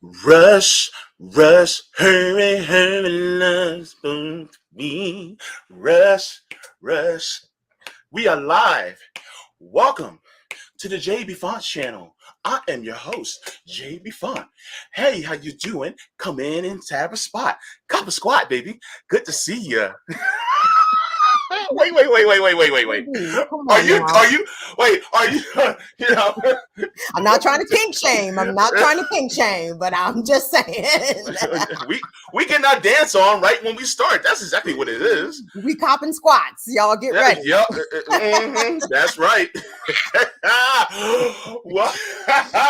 Rush, rush, hurry, hurry, love's supposed to be. Rush, rush. We are live. Welcome to the Jaybefaunt channel. I am your host, Jaybefaunt. Hey, how you doing? Come in and tab a spot. Cop a squat, baby. Good to see you. Wait. Come on now. Are you, you know, I'm not trying to kink shame. But I'm just saying. we get our dance on right when we start. That's exactly what it is. We copping squats. Y'all get ready. Yep. That's right.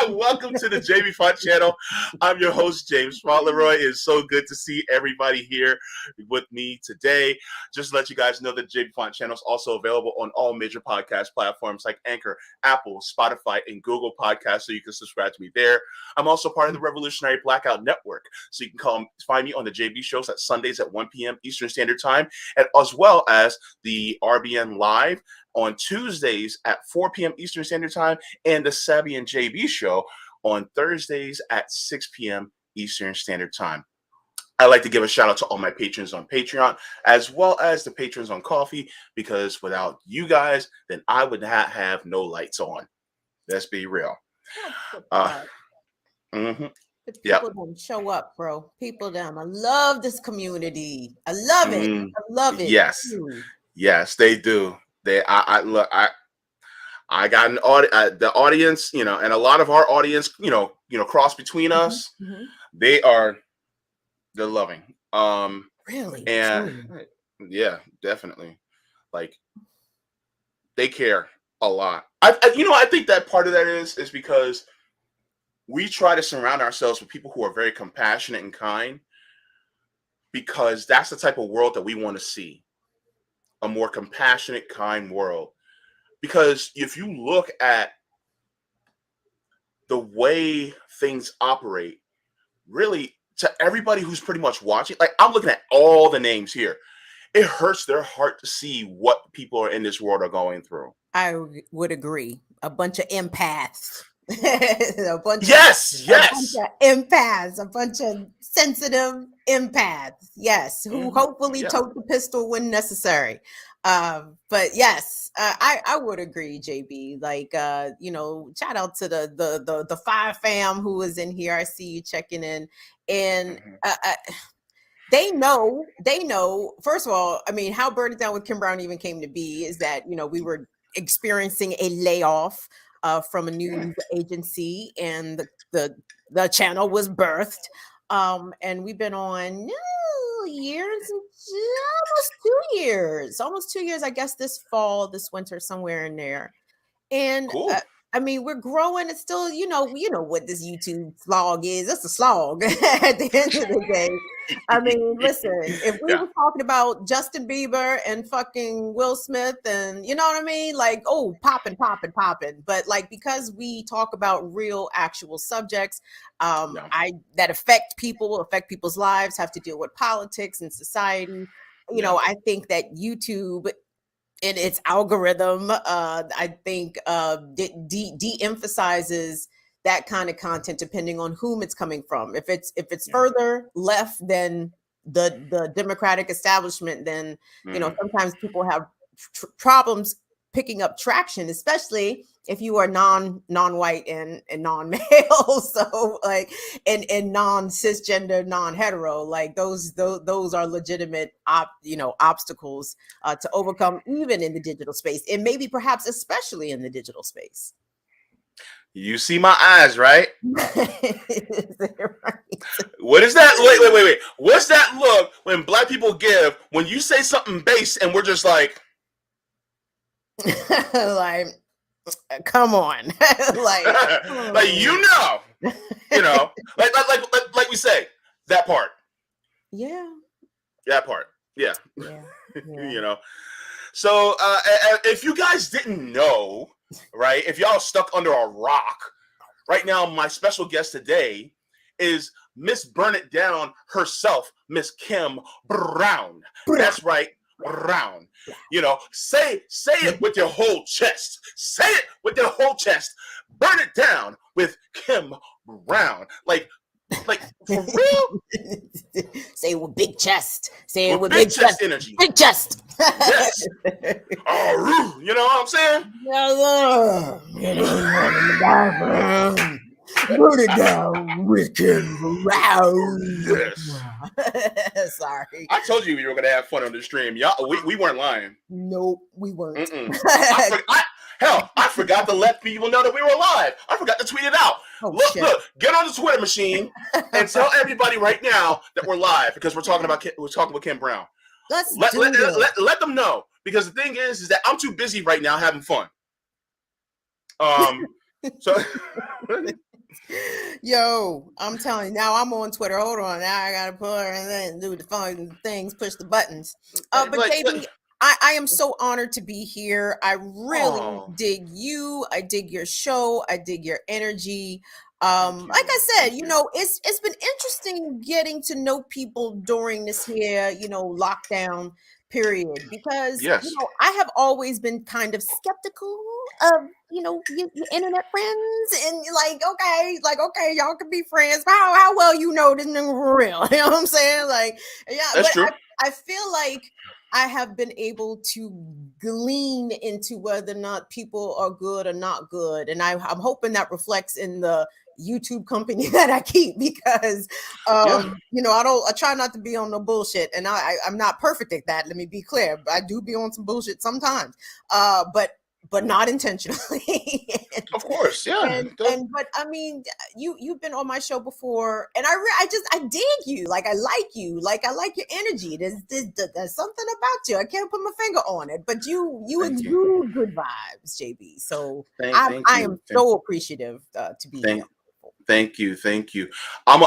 Welcome to the Jaybefaunt channel. I'm your host, James Fauntleroy. It's so good to see everybody here with me today. Just to let you guys know that the Jaybefaunt channel is also available on all major podcast platforms like Anchor, Apple, Spotify, and Google Podcasts, so you can subscribe to me there. I'm also part of the Revolutionary Blackout Network, so you can find me on the JB shows at Sundays at 1 p.m. Eastern Standard Time, and as well as the RBN Live on Tuesdays at 4 p.m. Eastern Standard Time, and the Savvy and JB show on Thursdays at 6 p.m. Eastern Standard Time. I'd like to give a shout out to all my patrons on Patreon, as well as the patrons on Coffee, because without you guys, then I would not have no lights on. Let's be real. People don't show up, bro. People them. I love this community. I love it. I love it. Yes, they do. I got an the audience, and a lot of our audience, cross between us. They're loving. Really? And yeah, definitely. Like, they care a lot. I think that part of that is because we try to surround ourselves with people who are very compassionate and kind, because that's the type of world that we want to see. A more compassionate, kind world. Because if you look at the way things operate, really, to everybody who's pretty much watching, like, I'm looking at all the names here. It hurts their heart to see what people are in this world are going through. I would agree. A bunch of empaths. A bunch of empaths, a bunch of sensitive empaths, yes, who hopefully tote the pistol when necessary. But yes, I would agree, JB. Like, shout out to the Fire fam who was in here. I see you checking in, and they know. First of all, I mean, how Burn It Down with Kim Brown even came to be is that we were experiencing a layoff from a news agency, and the channel was birthed, and we've been on almost 2 years, I guess, this winter, somewhere in there. And cool. I mean, we're growing. It's still, you know what this YouTube slog is. It's a slog at the end of the day. I mean, listen, if we were talking about Justin Bieber and fucking Will Smith, and you know what I mean? Like, oh, popping. But like, because we talk about real, actual subjects that affect people's lives, have to deal with politics and society. I think that YouTube, in its algorithm, I think de-emphasizes that kind of content depending on whom it's coming from. If it's further left than the Democratic establishment, then sometimes people have problems picking up traction, especially if you are non-white and non-male, so like and non-cisgender, non-hetero, like those are legitimate obstacles to overcome, even in the digital space, and maybe perhaps especially in the digital space. You see my eyes, right? Is that right? What is that? Wait. What's that look when Black people give when you say something base and we're just like like, come on. like like like we say, that part. That part. Yeah. So if you guys didn't know, right, if y'all stuck under a rock right now, my special guest today is Miss Burn It Down herself, Miss Kim Brown. That's right, Brown. Say it with your whole chest. Say it with your whole chest. Burn it down with Kim Brown. Like, Like, for real? Say it with big chest. Say it With with big big chest chest. energy. Big chest. Yes. Oh, you know what I'm saying? Vertigo, Rick round. Yes. Sorry. I told you we were gonna have fun on the stream. Y'all, we weren't lying. Nope, we weren't. I forgot to let people know that we were live. I forgot to tweet it out. Oh, look, shit. get on the Twitter machine and tell everybody right now that we're live because we're talking with Kim Brown. Let them know, because the thing is that I'm too busy right now having fun. So Yo, I'm telling you, now I'm on Twitter. Hold on, now I gotta put her and then do the fun things, push the buttons. But JB, I am so honored to be here. I really dig you. I dig your show. I dig your energy. Like I said, it's been interesting getting to know people during this here, lockdown period, because I have always been kind of skeptical of your internet friends, and okay, y'all can be friends, but how well this nigga for real? You know what I'm saying? Like, yeah, that's true. I feel like I have been able to glean into whether or not people are good or not good, and I'm hoping that reflects in the YouTube company that I keep, because I try not to be on no bullshit, and I'm not perfect at that. Let me be clear, but I do be on some bullshit sometimes, but not intentionally. Of course, yeah. But I mean, you've been on my show before, and I dig you. Like, I like you. Like, I like your energy. There's something about you. I can't put my finger on it, but you exude good vibes, JB. So I am so appreciative to be here. Thank you. I'm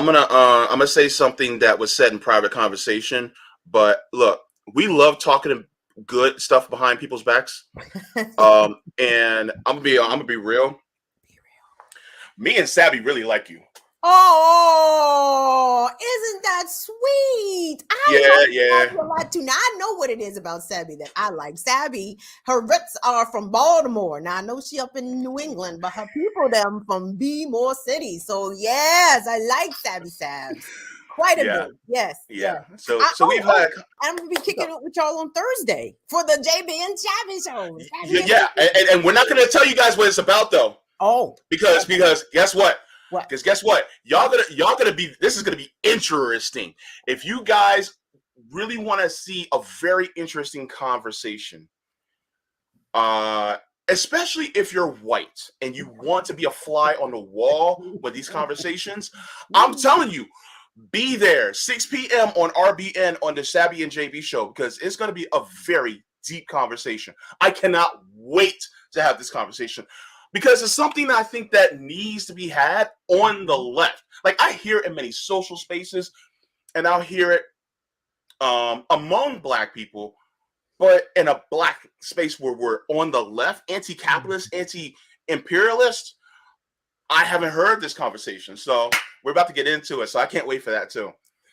gonna say something that was said in private conversation, but look, we love talking good stuff behind people's backs. And I'm gonna be real. Me and Sabby really like you. Oh, isn't that sweet? I like Sabby a lot too. Now I know what it is about Sabby that I like. Sabby, her roots are from Baltimore. Now I know she up in New England, but her people them from B-more City. So yes, I like Sabby Sabs quite a bit. Yes. So we've had. I'm gonna be kicking it with y'all on Thursday for the JB and Sabby show. And we're not gonna tell you guys what it's about though. Oh, because guess what? Because guess what? Y'all gonna be. This is gonna be interesting. If you guys really want to see a very interesting conversation, especially if you're white and you want to be a fly on the wall with these conversations, I'm telling you, be there 6 p.m. on RBN on the Sabby and JB show, because it's gonna be a very deep conversation. I cannot wait to have this conversation, because it's something that I think that needs to be had on the left. Like, I hear it in many social spaces, and I'll hear it among Black people, but in a Black space where we're on the left, anti-capitalist, anti-imperialist, I haven't heard this conversation. So we're about to get into it. So I can't wait for that too.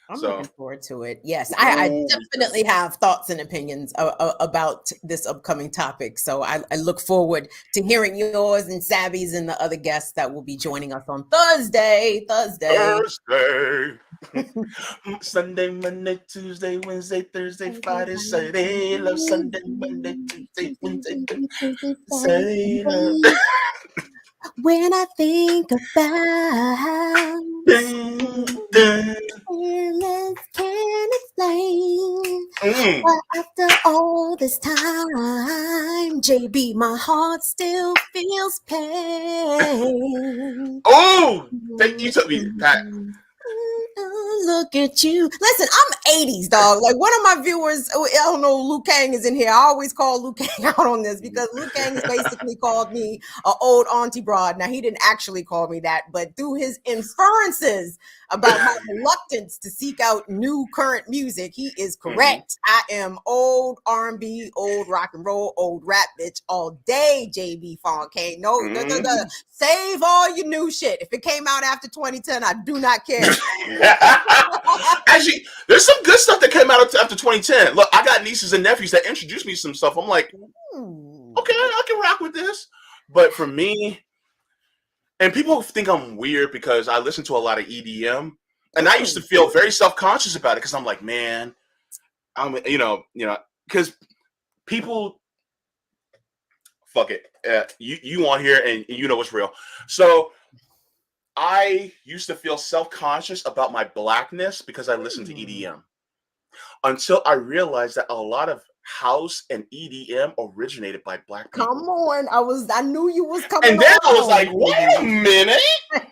I'm looking forward to it. Yes, I definitely have thoughts and opinions about this upcoming topic. So I look forward to hearing yours and Sabby's and the other guests that will be joining us on Thursday. Sunday, Monday, Tuesday, Wednesday, Thursday, Friday, Saturday. Love Sunday, Monday, Tuesday, Wednesday, Thursday. When I think about feelings can't explain. But after all this time, JB, my heart still feels pain. Oh, you took me, Pat. Look at you. Listen, I'm 80s, dog. Like, one of my viewers, I don't know, Luke Kang is in here. I always call Luke Kang out on this, because Luke Kang basically called me an old auntie broad. Now, he didn't actually call me that, but through his inferences about my reluctance to seek out new current music, he is correct. I am old R&B, old rock and roll, old rap bitch all day, Jaybefaunt. Okay, no, save all your new shit. If it came out after 2010, I do not care. Actually, there's some good stuff that came out after 2010. Look, I got nieces and nephews that introduced me to some stuff. I'm like, okay, I can rock with this. But for me, And people think I'm weird because I listen to a lot of EDM, and I used to Mm. feel very self-conscious about it because I'm like, man, I'm because people, fuck it, you on here and you know what's real. So I used to feel self-conscious about my blackness because I listened to Mm. EDM until I realized that a lot of house and EDM originated by black Come people. on. I knew you was coming And then I was like, on, wait a baby. minute.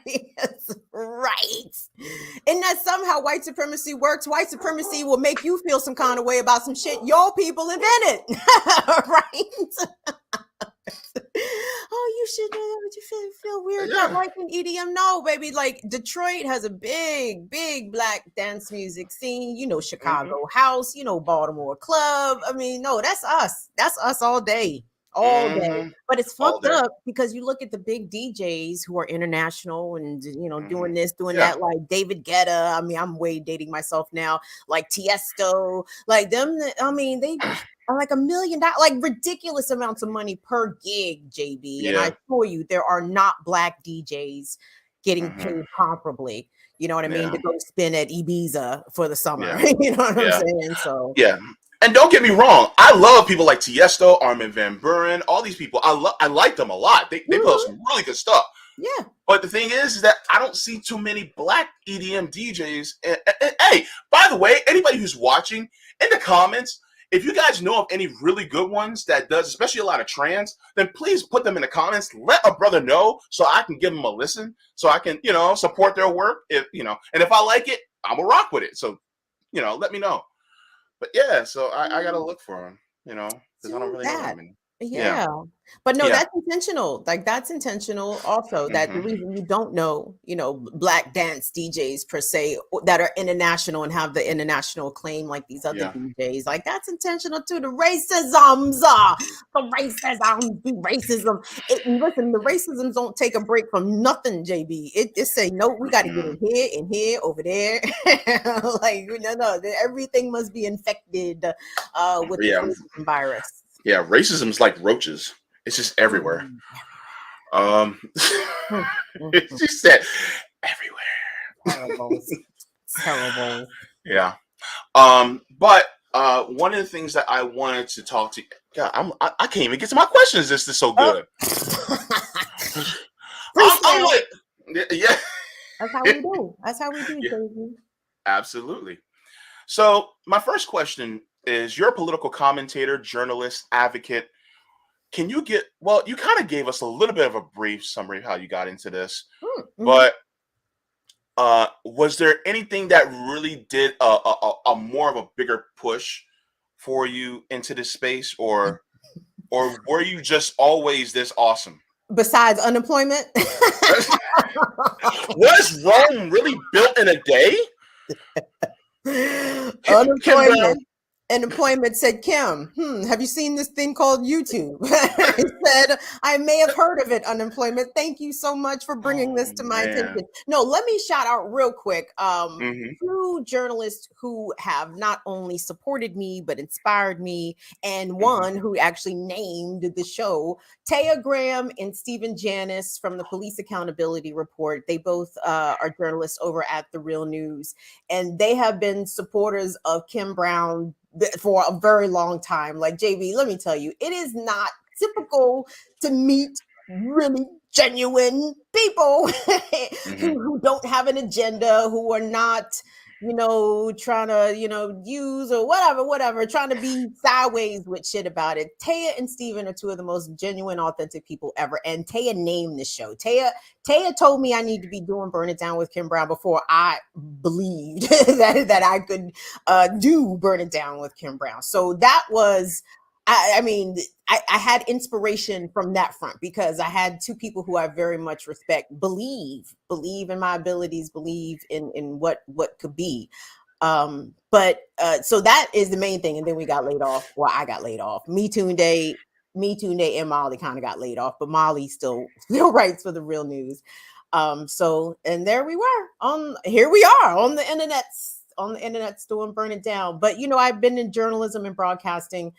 Yes, right. And that somehow white supremacy works. White supremacy will make you feel some kind of way about some shit your people invented. Right? Oh, you should know that. Would you feel weird not Yeah. liking EDM? No, baby. Like Detroit has a big black dance music scene. You know, Hmm. Chicago house. You know, Baltimore club. I mean, no, that's us. That's us all day, all day. Hmm. But it's All fucked day. up because you look at the big DJs who are international and Hmm. doing this, doing Yeah. that, like David Guetta. I mean, I'm way dating myself now. Like Tiesto, like them. I mean, they are like $1 million, like ridiculous amounts of money per gig, JB. And I Yeah. assure you, there are not black DJs getting Hmm. paid comparably. You know what I mean? Yeah. To go spin at Ibiza for the summer. Yeah. You know what I'm Yeah. saying? So Yeah. And don't get me wrong, I love people like Tiesto, Armin van Buuren, all these people. I like them a lot. They put out mhm, some really good stuff. yeah. But the thing is that I don't see too many black EDM DJs. And hey, by the way, anybody who's watching, in the comments, if you guys know of any really good ones that does, especially a lot of trance, then please put them in the comments. Let a brother know so I can give them a listen, so I can, support their work. And if I like it, I'm gonna rock with it. So, let me know. But yeah, so I gotta look for them, because I don't Do really know that that. many. Yeah, Yeah. But no, yeah. that's intentional. Like that's intentional also that the Hmm. reason you don't know, black dance DJs per se that are international and have the international acclaim like these other Yeah. DJs. Like that's intentional too. The racisms, the racism. Listen, the racisms don't take a break from nothing, JB. It say no, we got to get Hmm. in here, over there. Like no, everything must be infected with this Yeah. racism virus. Yeah, racism's like roaches. It's just everywhere. Mm, Um, mm, mm, mm. she said everywhere. Terrible. Terrible. Yeah. But one of the things that I wanted to talk to, God, I can't even get to my questions. This is so Oh. good. I'm Freestyle. like, yeah, That's how we do. That's how we do, yeah, baby. absolutely. So my first question is: you're a political commentator, journalist, advocate. Can you you kind of gave us a little bit of a brief summary of how you got into this, Mm-hmm. but was there anything that really did a more of a bigger push for you into this space, or were you just always this awesome? Besides unemployment. Was Rome really built in a day? Kim Brown? Unemployment. And employment said, Kim, have you seen this thing called YouTube? He said, I may have heard of it, unemployment. Thank you so much for bringing Oh this to my man. attention. No, let me shout out real quick. Hmm. Two journalists who have not only supported me, but inspired me, and Hmm. one who actually named the show, Taya Graham and Stephen Janis from the Police Accountability Report. They both are journalists over at The Real News, and they have been supporters of Kim Brown for a very long time. Like JB, let me tell you, it is not typical to meet really genuine people Hmm. who don't have an agenda, who are not trying to use or whatever, trying to be sideways with shit about it. Taya and Steven are two of the most genuine, authentic people ever, and Taya named the show. Taya told me I need to be doing Burn It Down with Kim Brown before I believed that I could do Burn It Down with Kim Brown. So that was, I mean, I had inspiration from that front because I had two people who I very much respect believe in my abilities, believe in what could be. But so that is the main thing. And then we got laid off. Well, I got laid off. Me Too Day and Molly kind of got laid off, but Molly still writes for The Real News. So and there we were here we are on the internet doing Burn It Down. But I've been in journalism and broadcasting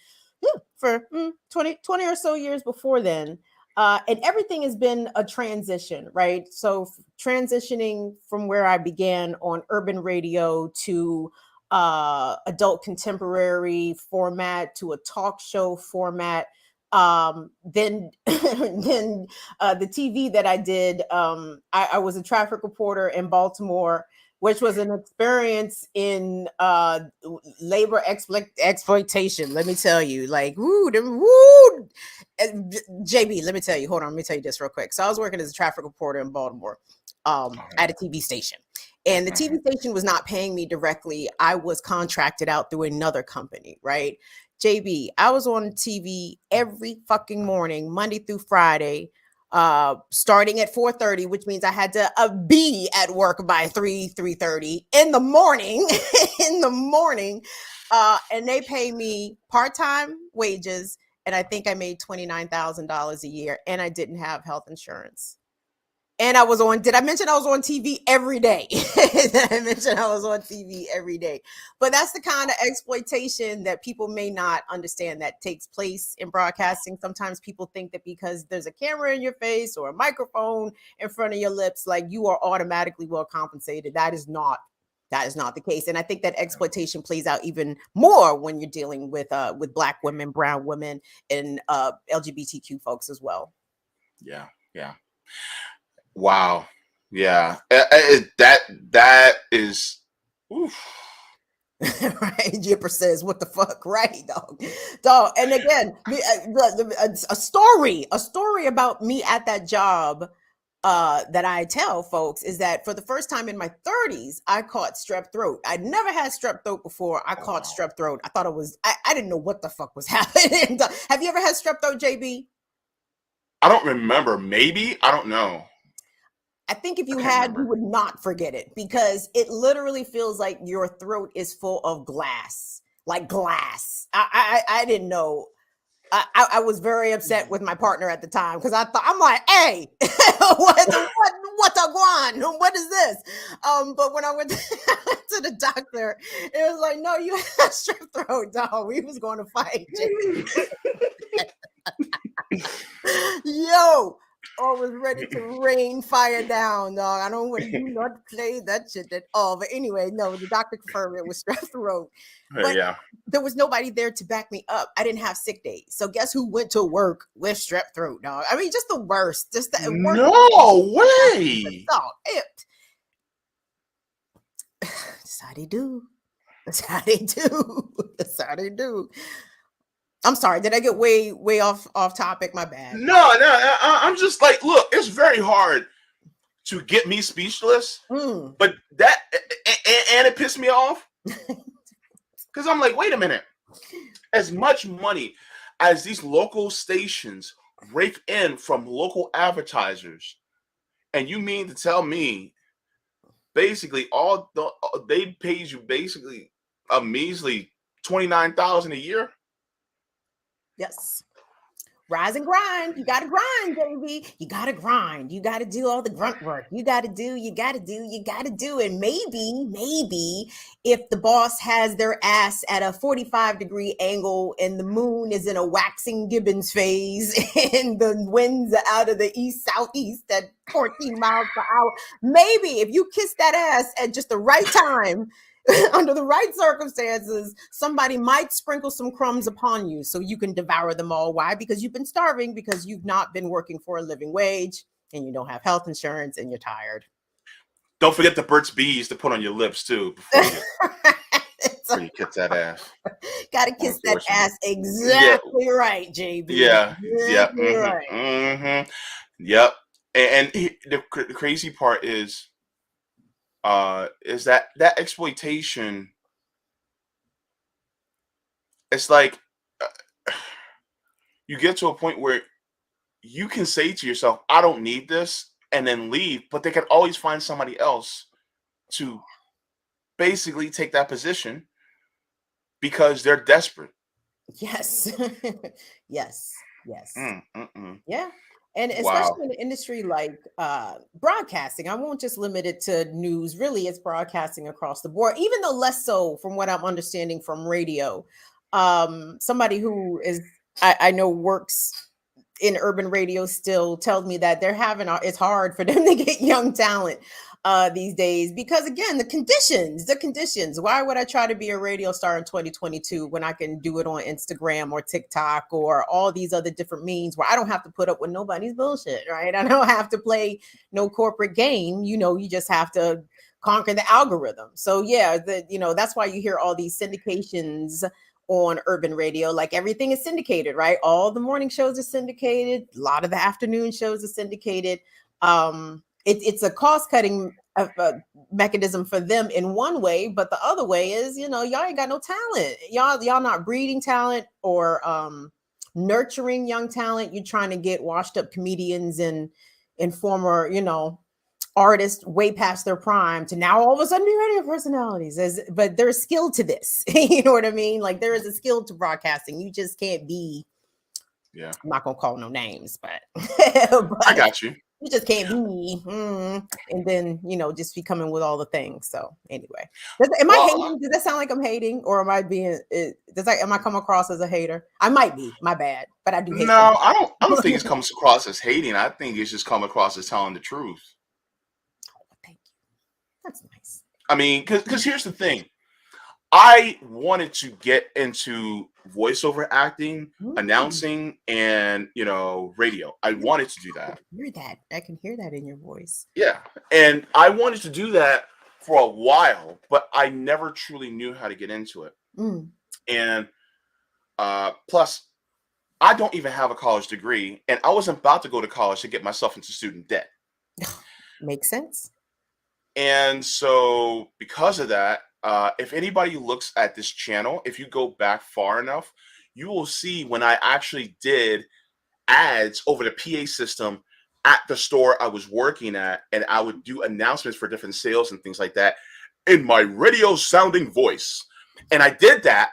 for 20 or so years before then. And everything has been a transition, right? So transitioning from where I began on urban radio to adult contemporary format to a talk show format. Then then the TV that I did, I was a traffic reporter in Baltimore, which was an experience in labor exploitation. Let me tell you, like, woo, woo. JB, let me tell you, hold on, let me tell you this real quick. So I was working as a traffic reporter in Baltimore at a TV station. And the TV station was not paying me directly. I was contracted out through another company, right? JB, I was on TV every fucking morning, Monday through Friday, starting at 4:30, which means I had to be at work by 3:30 in the morning, in the morning. And they pay me part-time wages, and I think I made $29,000 a year, and I didn't have health insurance. And I was on, did I mention I was on TV every day? Did I mention I was on TV every day? But that's the kind of exploitation that people may not understand that takes place in broadcasting. Sometimes people think that because there's a camera in your face or a microphone in front of your lips, like you are automatically well compensated. That is not the case. And I think that exploitation plays out even more when you're dealing with Black women, brown women, and LGBTQ folks as well. Yeah. Wow. Yeah. That is. Oof. Right, Jipper says, "What the fuck?" Right, dog. And again, a story about me at that job that I tell folks is that for the first time in my 30s, I caught strep throat. I'd never had strep throat before. I caught strep throat. I thought it was. I didn't know what the fuck was happening. Have you ever had strep throat, JB? I don't remember. Maybe, I don't know. I think if you had, you would not forget it, because it literally feels like your throat is full of glass, like glass. I didn't know. I was very upset with my partner at the time because I'm like, hey, what a guan? What is this? But when I went to the doctor, it was like, no, you have strep throat, dog. We was going to fight. Yo. Was ready to rain fire down, dog. I don't want to do not play that shit at all. But anyway, no, the doctor confirmed it was strep throat. But there was nobody there to back me up. I didn't have sick days. So guess who went to work with strep throat, dog? I mean, just the worst. Just the worst. No way. Dog, that's how they do. That's how they do. That's how they do. I'm sorry. Did I get way off topic? My bad. No. I'm just like, look, it's very hard to get me speechless, but that and it pissed me off because I'm like, wait a minute. As much money as these local stations rake in from local advertisers, and you mean to tell me, basically, they pays you basically a measly $29,000 a year? Yes. Rise and grind. You got to grind, baby. You got to grind. You got to do all the grunt work. You got to do. And maybe if the boss has their ass at a 45-degree angle and the moon is in a waxing gibbons phase and the winds are out of the southeast at 14 miles per hour, maybe if you kiss that ass at just the right time, under the right circumstances, somebody might sprinkle some crumbs upon you so you can devour them all. Why? Because you've been starving, because you've not been working for a living wage, and you don't have health insurance, and you're tired. Don't forget the Burt's Bees to put on your lips too before you kiss that ass. Gotta kiss that ass exactly right, JB. Yeah. Yep. And the crazy part is that exploitation. It's like you get to a point where you can say to yourself, I don't need this, and then leave, but they can always find somebody else to basically take that position because they're desperate. Yes. Yes. Yeah. And especially in an industry like broadcasting, I won't just limit it to news. Really, it's broadcasting across the board, even though less so from what I'm understanding from radio. Somebody who is, I know, works in urban radio still tells me that it's hard for them to get young talent these days, because again, the conditions. Why would I try to be a radio star in 2022 when I can do it on Instagram or TikTok or all these other different means where I don't have to put up with nobody's bullshit, right? I don't have to play no corporate game. You just have to conquer the algorithm. So yeah, that's why you hear all these syndications on urban radio. Like everything is syndicated, right? All the morning shows are syndicated. A lot of the afternoon shows are syndicated. It's a cost-cutting mechanism for them in one way, but the other way is, y'all ain't got no talent. Y'all not breeding talent or nurturing young talent. You're trying to get washed up comedians and former, artists way past their prime to now all of a sudden be radio personalities. But there's skill to this. You know what I mean? Like there is a skill to broadcasting. You just can't be. Yeah. I'm not gonna call no names, but, I got you. You just can't be, and then just be coming with all the things. So anyway, am I hating? Does that sound like I'm hating, or am I being? Am I come across as a hater? I might be. My bad, but I do hate. No, I don't think it comes across as hating. I think it's just come across as telling the truth. Thank you. That's nice. I mean, because here's the thing. I wanted to get into voiceover acting, announcing, and radio. I wanted to do that. I can hear that in your voice. Yeah, and I wanted to do that for a while, but I never truly knew how to get into it. And plus, I don't even have a college degree, and I wasn't about to go to college to get myself into student debt. Makes sense. And so, because of that, if anybody looks at this channel, if you go back far enough, you will see when I actually did ads over the PA system at the store I was working at, and I would do announcements for different sales and things like that in my radio sounding voice. And I did that,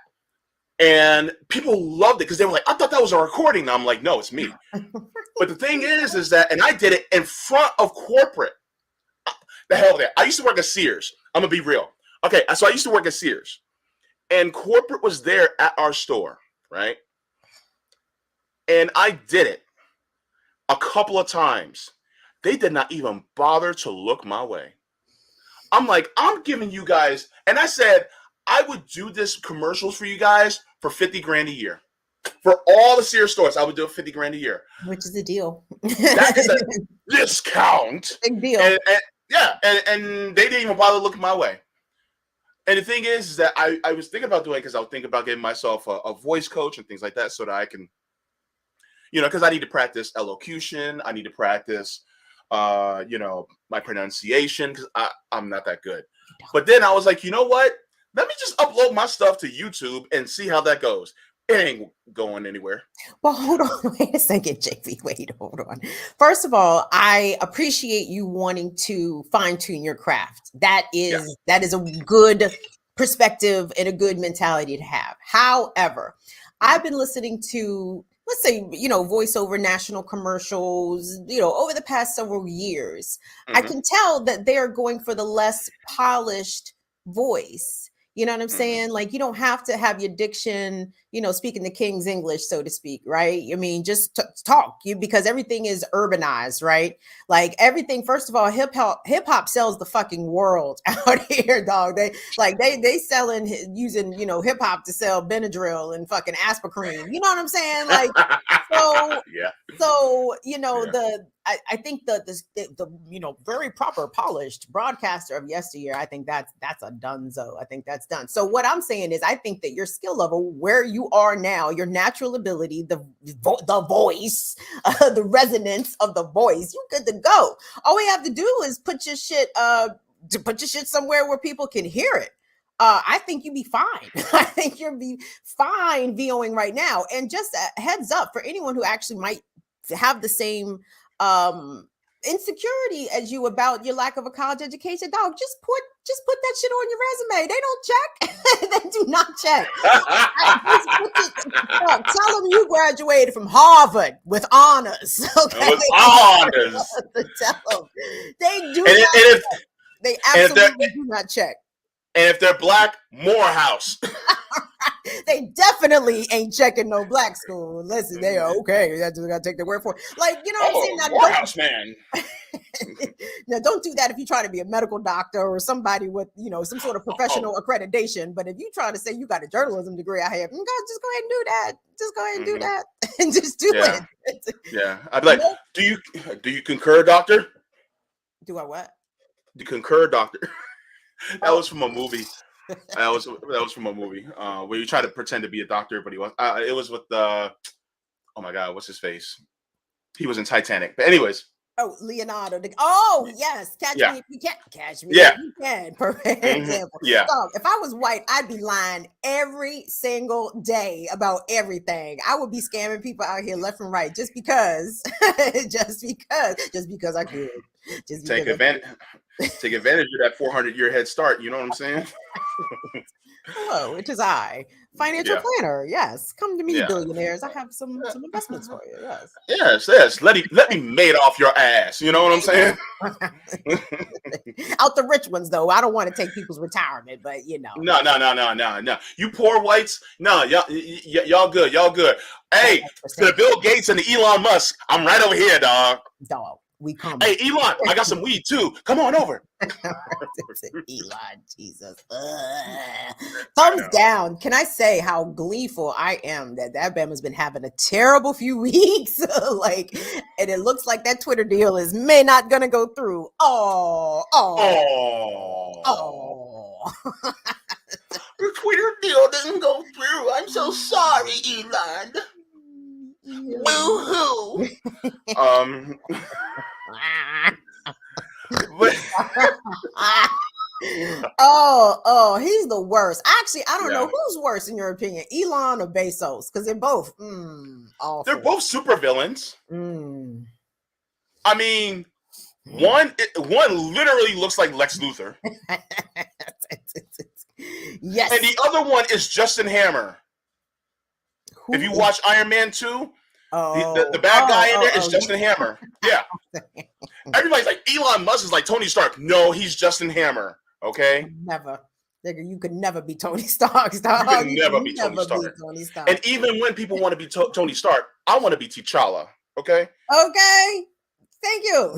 and people loved it because they were like, I thought that was a recording. And I'm like, no, it's me. But the thing is that, and I did it in front of corporate. The hell with that. I used to work at Sears. I'm going to be real. Okay, so I used to work at Sears, and corporate was there at our store, right? And I did it a couple of times. They did not even bother to look my way. I'm like, I'm giving you guys, and I said, I would do this commercials for you guys for $50,000 a year. For all the Sears stores, I would do it $50,000 a year. Which is a deal. That is a discount. Big deal. And they didn't even bother looking my way. And the thing is that I was thinking about doing it because I was thinking about getting myself a voice coach and things like that so that I can, because I need to practice elocution. I need to practice, my pronunciation because I'm not that good. But then I was like, you know what? Let me just upload my stuff to YouTube and see how that goes. It ain't going anywhere. Well, hold on. Wait a second, JP. Wait, hold on. First of all, I appreciate you wanting to fine-tune your craft. That is a good perspective and a good mentality to have. However, I've been listening to, let's say, voiceover national commercials, over the past several years. I can tell that they are going for the less polished voice. You know what I'm saying? Like, you don't have to have your diction, speaking the King's English, so to speak, right? I mean, just talk because everything is urbanized, right? Like everything, first of all, hip hop sells the fucking world out here, dog. They selling using, hip hop to sell Benadryl and fucking Aspirin. You know what I'm saying? Like, so, yeah. So, I think the very proper polished broadcaster of yesteryear, I think that's a donezo. I think that's done. So what I'm saying is I think that your skill level where you are now, your natural ability, the voice, the resonance of the voice, you good to go. All we have to do is put your shit somewhere where people can hear it. I think you'd be fine. I think you'll be fine VOing right now. And just a heads up for anyone who actually might have the same insecurity as you about your lack of a college education, dog, just put that shit on your resume. They don't check. They do not check. Tell them you graduated from Harvard with honors. Okay, with honors. Tell them they do. They absolutely do not check. And if they're black, Morehouse. They definitely ain't checking no black school. Listen, they are okay. I just gotta take their word for it. Like, you know what I'm saying? Now, Morehouse, man. Now, don't do that if you're trying to be a medical doctor or somebody with, some sort of professional accreditation. But if you try to say you got a journalism degree, just go ahead and do that. Just go ahead and do that, and just do it. Yeah, I'd be like, do you concur, doctor? Do I what? Do you concur, doctor? That was from a movie. That was from a movie where you try to pretend to be a doctor, but he was. It was with oh my God, what's his face? He was in Titanic. But anyways. Oh, Leonardo. Yes. Catch me if you can. Catch me if you can. Perfect example. Yeah. So if I was white, I'd be lying every single day about everything. I would be scamming people out here left and right just because I could. Take advantage of that 400-year head start. You know what I'm saying? Hello, it is I, financial planner. Yes, come to me, billionaires. I have some investments for you. Yes. Let me made off your ass. You know what I'm saying? Out the rich ones, though. I don't want to take people's retirement, but No. You poor whites. No, y'all good. Y'all good. Hey, to the Bill Gates and the Elon Musk, I'm right over here, dog. We come. Hey, Elon, I got some weed too. Come on over. Elon, Jesus. Thumbs down. Can I say how gleeful I am that Bama's been having a terrible few weeks? And it looks like that Twitter deal may not gonna go through. Oh. The Twitter deal didn't go through. I'm so sorry, Elon. Boo-hoo. He's the worst. Actually, I don't know who's worse in your opinion, Elon or Bezos, because they're both awful. They're both super villains. I mean, one literally looks like Lex Luthor. Yes. And the other one is Justin Hammer. If you watch Iron Man 2, the bad guy in there is Justin Hammer. Yeah. Everybody's like, Elon Musk is like Tony Stark. No, he's Justin Hammer. Okay? Never. You could never be Tony Stark. You could never be Tony Stark. And even when people want to be Tony Stark, I want to be T'Challa. Okay? Okay. Thank you.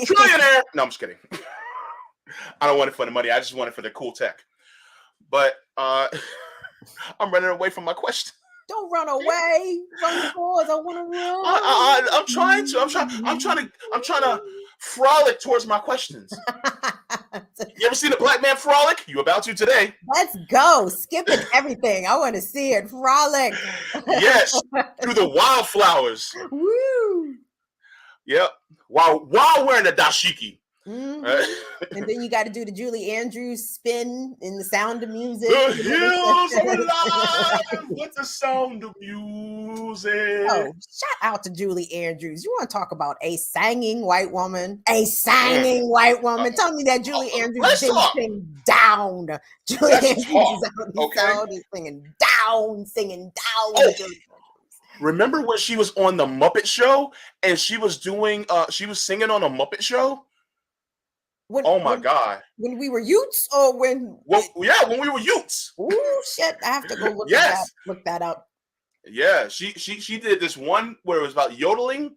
Trillionaire. No, I'm just kidding. I don't want it for the money. I just want it for the cool tech. But I'm running away from my question. Don't run away. Run towards. I want to run. I'm trying to frolic towards my questions. You ever seen a black man frolic? You about to today? Let's go. Skipping everything. I want to see it. Frolic. Yes, through the wildflowers. Woo. Yep. While wearing a dashiki. Mm-hmm. And then you got to do the Julie Andrews spin in the Sound of Music. The hills are alive with the sound of music. Oh, shout out to Julie Andrews. You want to talk about a singing white woman? A singing white woman. Tell me that Julie Andrews didn't sing down. Julie Andrews is out here singing down. Remember when she was on the Muppet Show and she was doing she was singing on a Muppet Show? My God. When we were youths or when when we were youths. Oh shit. I have to go look that up. Yeah, she did this one where it was about yodeling.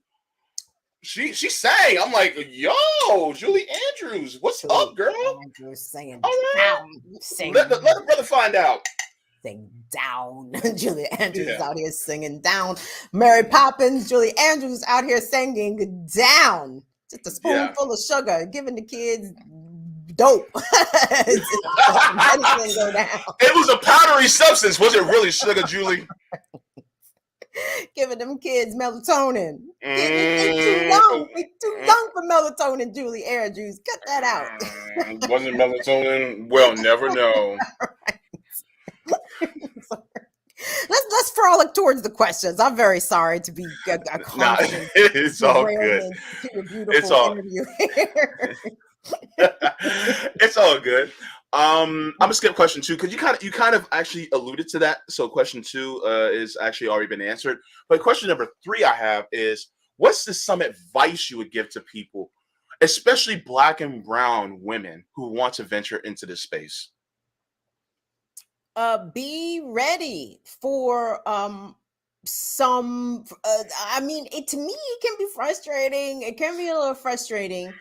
She sang. I'm like, yo, Julie Andrews, what's up, girl? Andrews singing down. Let the brother find out. Sing down. Julie Andrews is out here singing down. Mary Poppins, Julie Andrews out here singing down. Just a spoonful of sugar, giving the kids dope. It was a powdery substance. Was it really sugar, Julie? Giving them kids melatonin. They too young for melatonin, Julie Andrews. Cut that out. Wasn't melatonin? We'll never know. Let's frolic towards the questions. I'm very sorry to be a constant. It's all good. It's all. It's all good. I'm gonna skip question 2 because you kind of actually alluded to that. So question 2 is actually already been answered. But question number 3 I have is, what's some advice you would give to people, especially Black and brown women who want to venture into this space? Be ready for some I mean, to me it can be frustrating. It can be a little frustrating,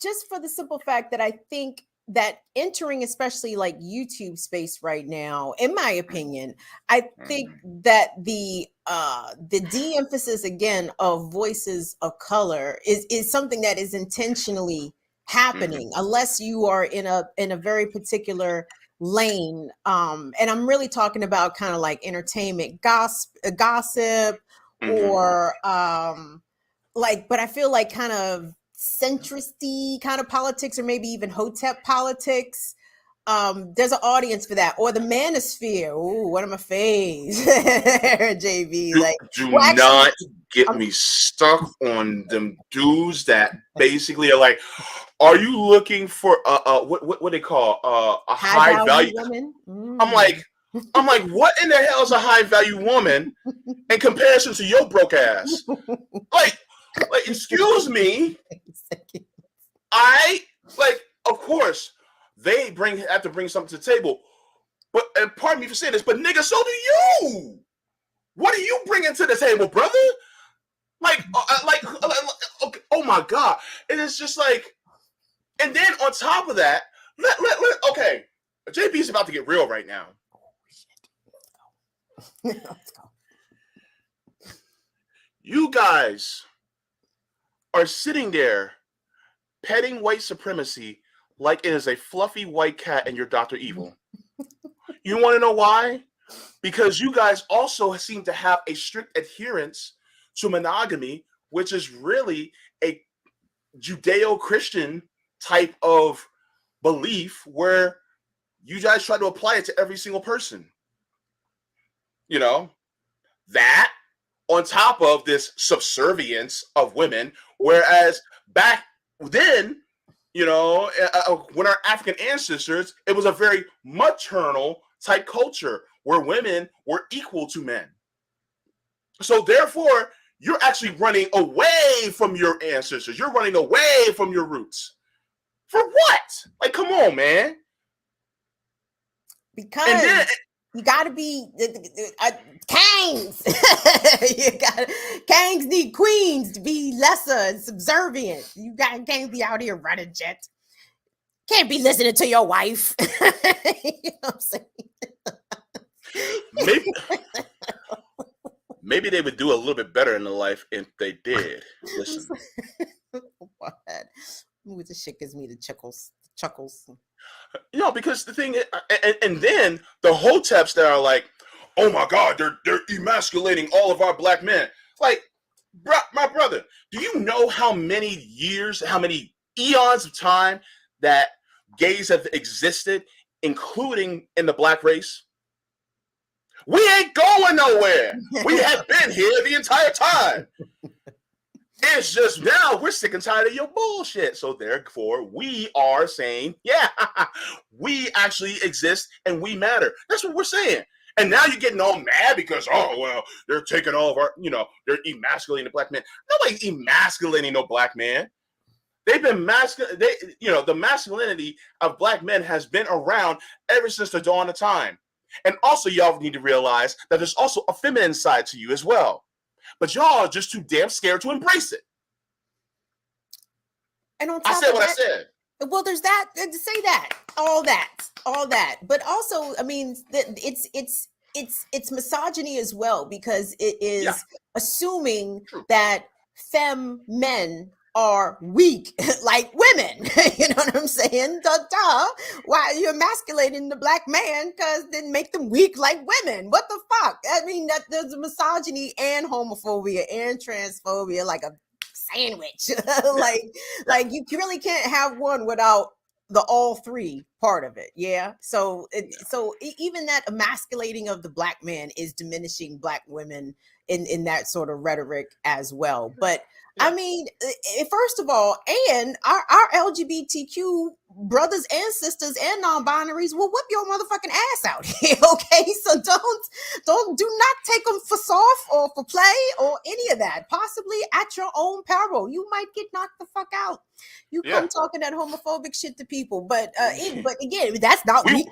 just for the simple fact that I think that entering especially like YouTube space right now, in my opinion, I think that the de-emphasis again of voices of color is something that is intentionally happening, unless you are in a very particular lane. And I'm really talking about kind of like entertainment gossip, or like, but I feel like kind of centristy kind of politics, or maybe even hotep politics. There's an audience for that, or the manosphere. Ooh, one of my faves. JB, like, Do well, actually, not get me stuck on them dudes that basically are like, are you looking for what they call a high high value value? women. I'm like, what in the hell is a high value woman in comparison to your broke ass? Like, excuse me. I like, of course, they have to bring something to the table. But, and pardon me for saying this, but nigga, so do you. What are you bringing to the table, brother? Like, okay, oh my god, and it's just like, and then on top of that, okay, JB's about to get real right now. Let's go. You guys are sitting there petting white supremacy like it is a fluffy white cat and you're Dr. Evil. You want to know why? Because you guys also seem to have a strict adherence to monogamy, which is really a Judeo-Christian type of belief where you guys try to apply it to every single person. You know, that on top of this subservience of women, whereas back then, you know, when our African ancestors, it was a very maternal type culture where women were equal to men. So therefore, you're actually running away from your ancestors. You're running away from your roots. For what? Like, come on, man. Because then, you got to be kings. Kings need queens to be lesser and subservient. Can't be out here running jet. Can't be listening to your wife. You know what I'm saying? Maybe they would do a little bit better in their life if they did listen. What? Ooh, this shit gives me the chuckles. You know, because the thing is, and then the hoteps that are like, oh my god, they're emasculating all of our black men. Like, my brother, do you know how many years, how many eons of time that gays have existed, including in the black race? We ain't going nowhere. We have been here the entire time. It's just now we're sick and tired of your bullshit. So therefore, we are saying, yeah, we actually exist and we matter. That's what we're saying. And now you're getting all mad because, oh, well, they're taking all of our, you know, they're emasculating the black man. Nobody's emasculating no black man. They've been the masculinity of black men has been around ever since the dawn of time. And also, y'all need to realize that there's also a feminine side to you as well. But y'all are just too damn scared to embrace it. And on top I said what I said. Well, there's that to say that all that, but also, I mean, it's misogyny as well, because it is assuming that femme men are weak like women. You know what I'm saying? Duh. Why are you emasculating the black man? Because then make them weak like women. What the fuck? I mean, that there's misogyny and homophobia and transphobia like a sandwich. like you really can't have one without the all three part of it. Yeah. So even that emasculating of the black man is diminishing black women in that sort of rhetoric as well. But I mean, first of all, and our LGBTQ brothers and sisters and non-binaries will whip your motherfucking ass out here, okay? So do not take them for soft or for play or any of that. Possibly at your own peril. You might get knocked the fuck out. You come talking that homophobic shit to people, but but again, that's not me.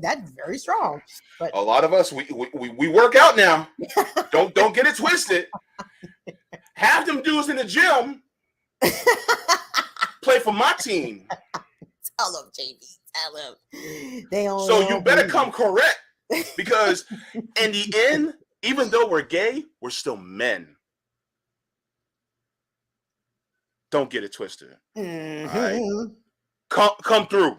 That's very strong. But a lot of us, we work out now. Don't get it twisted. Half them dudes in the gym play for my team. Tell them, JB. Tell them. They don't. So you better come correct, because in the end, even though we're gay, we're still men. Don't get it twisted. Mm-hmm. All right? Come through. You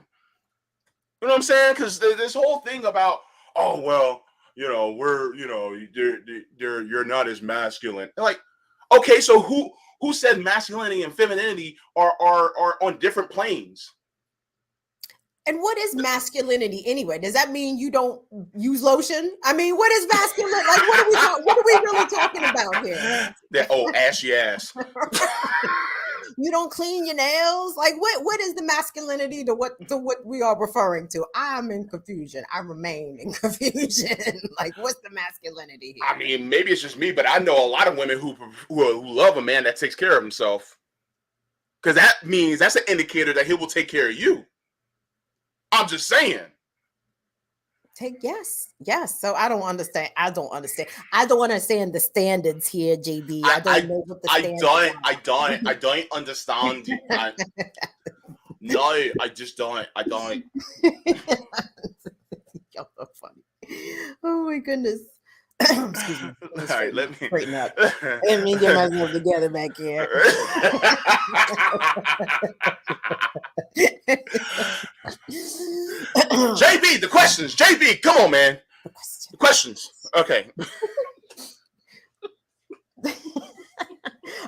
know what I'm saying? Because this whole thing about, oh well, we're, you're not as masculine. Like, okay, so who said masculinity and femininity are on different planes? And what is masculinity anyway? Does that mean you don't use lotion? I mean, what is masculine? Like, what are we really talking about here? That ashy ass. You don't clean your nails. Like, what is the masculinity to what we are referring to? I'm in confusion. I remain in confusion. Like, what's the masculinity here? I mean, maybe it's just me, but I know a lot of women who love a man that takes care of himself, because that means that's an indicator that he will take care of you. I'm just saying. Yes. So I don't understand. I don't understand the standards here, JB. I don't know what the standards are. I don't understand. No, I just don't. I don't. Y'all so funny. Oh my goodness. Excuse me. All right, let me straighten up. Let me get myself together back here. JB, the questions. JB, come on, man. The questions. Okay.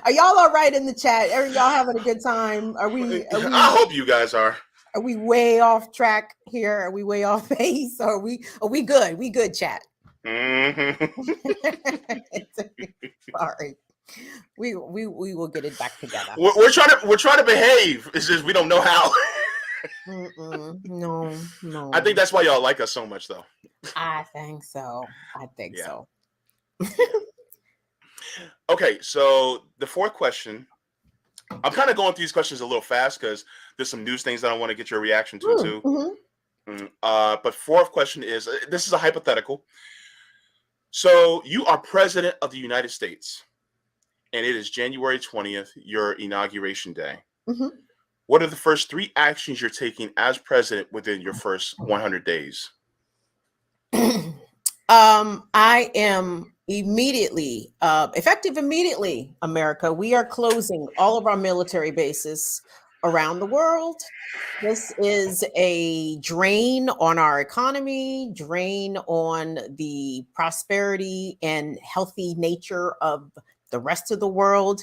Are y'all all right in the chat? Are y'all having a good time? Are we? I hope you guys are. Are we way off track here? Are we way off base? Or are we good? We good, chat. Mm-hmm. Sorry. We will get it back together. We're trying to behave. It's just we don't know how. No. I think that's why y'all like us so much, though. I think so. So. Okay, so the fourth question. I'm kind of going through these questions a little fast because there's some news things that I want to get your reaction to too. Mm-hmm. But fourth question is, this is a hypothetical. So you are president of the United States, and it is January 20th, your inauguration day. Mm-hmm. What are the first 3 actions you're taking as president within your first 100 days? I am immediately, effective immediately, America. We are closing all of our military bases around the world. This is a drain on our economy, drain on the prosperity and healthy nature of the rest of the world.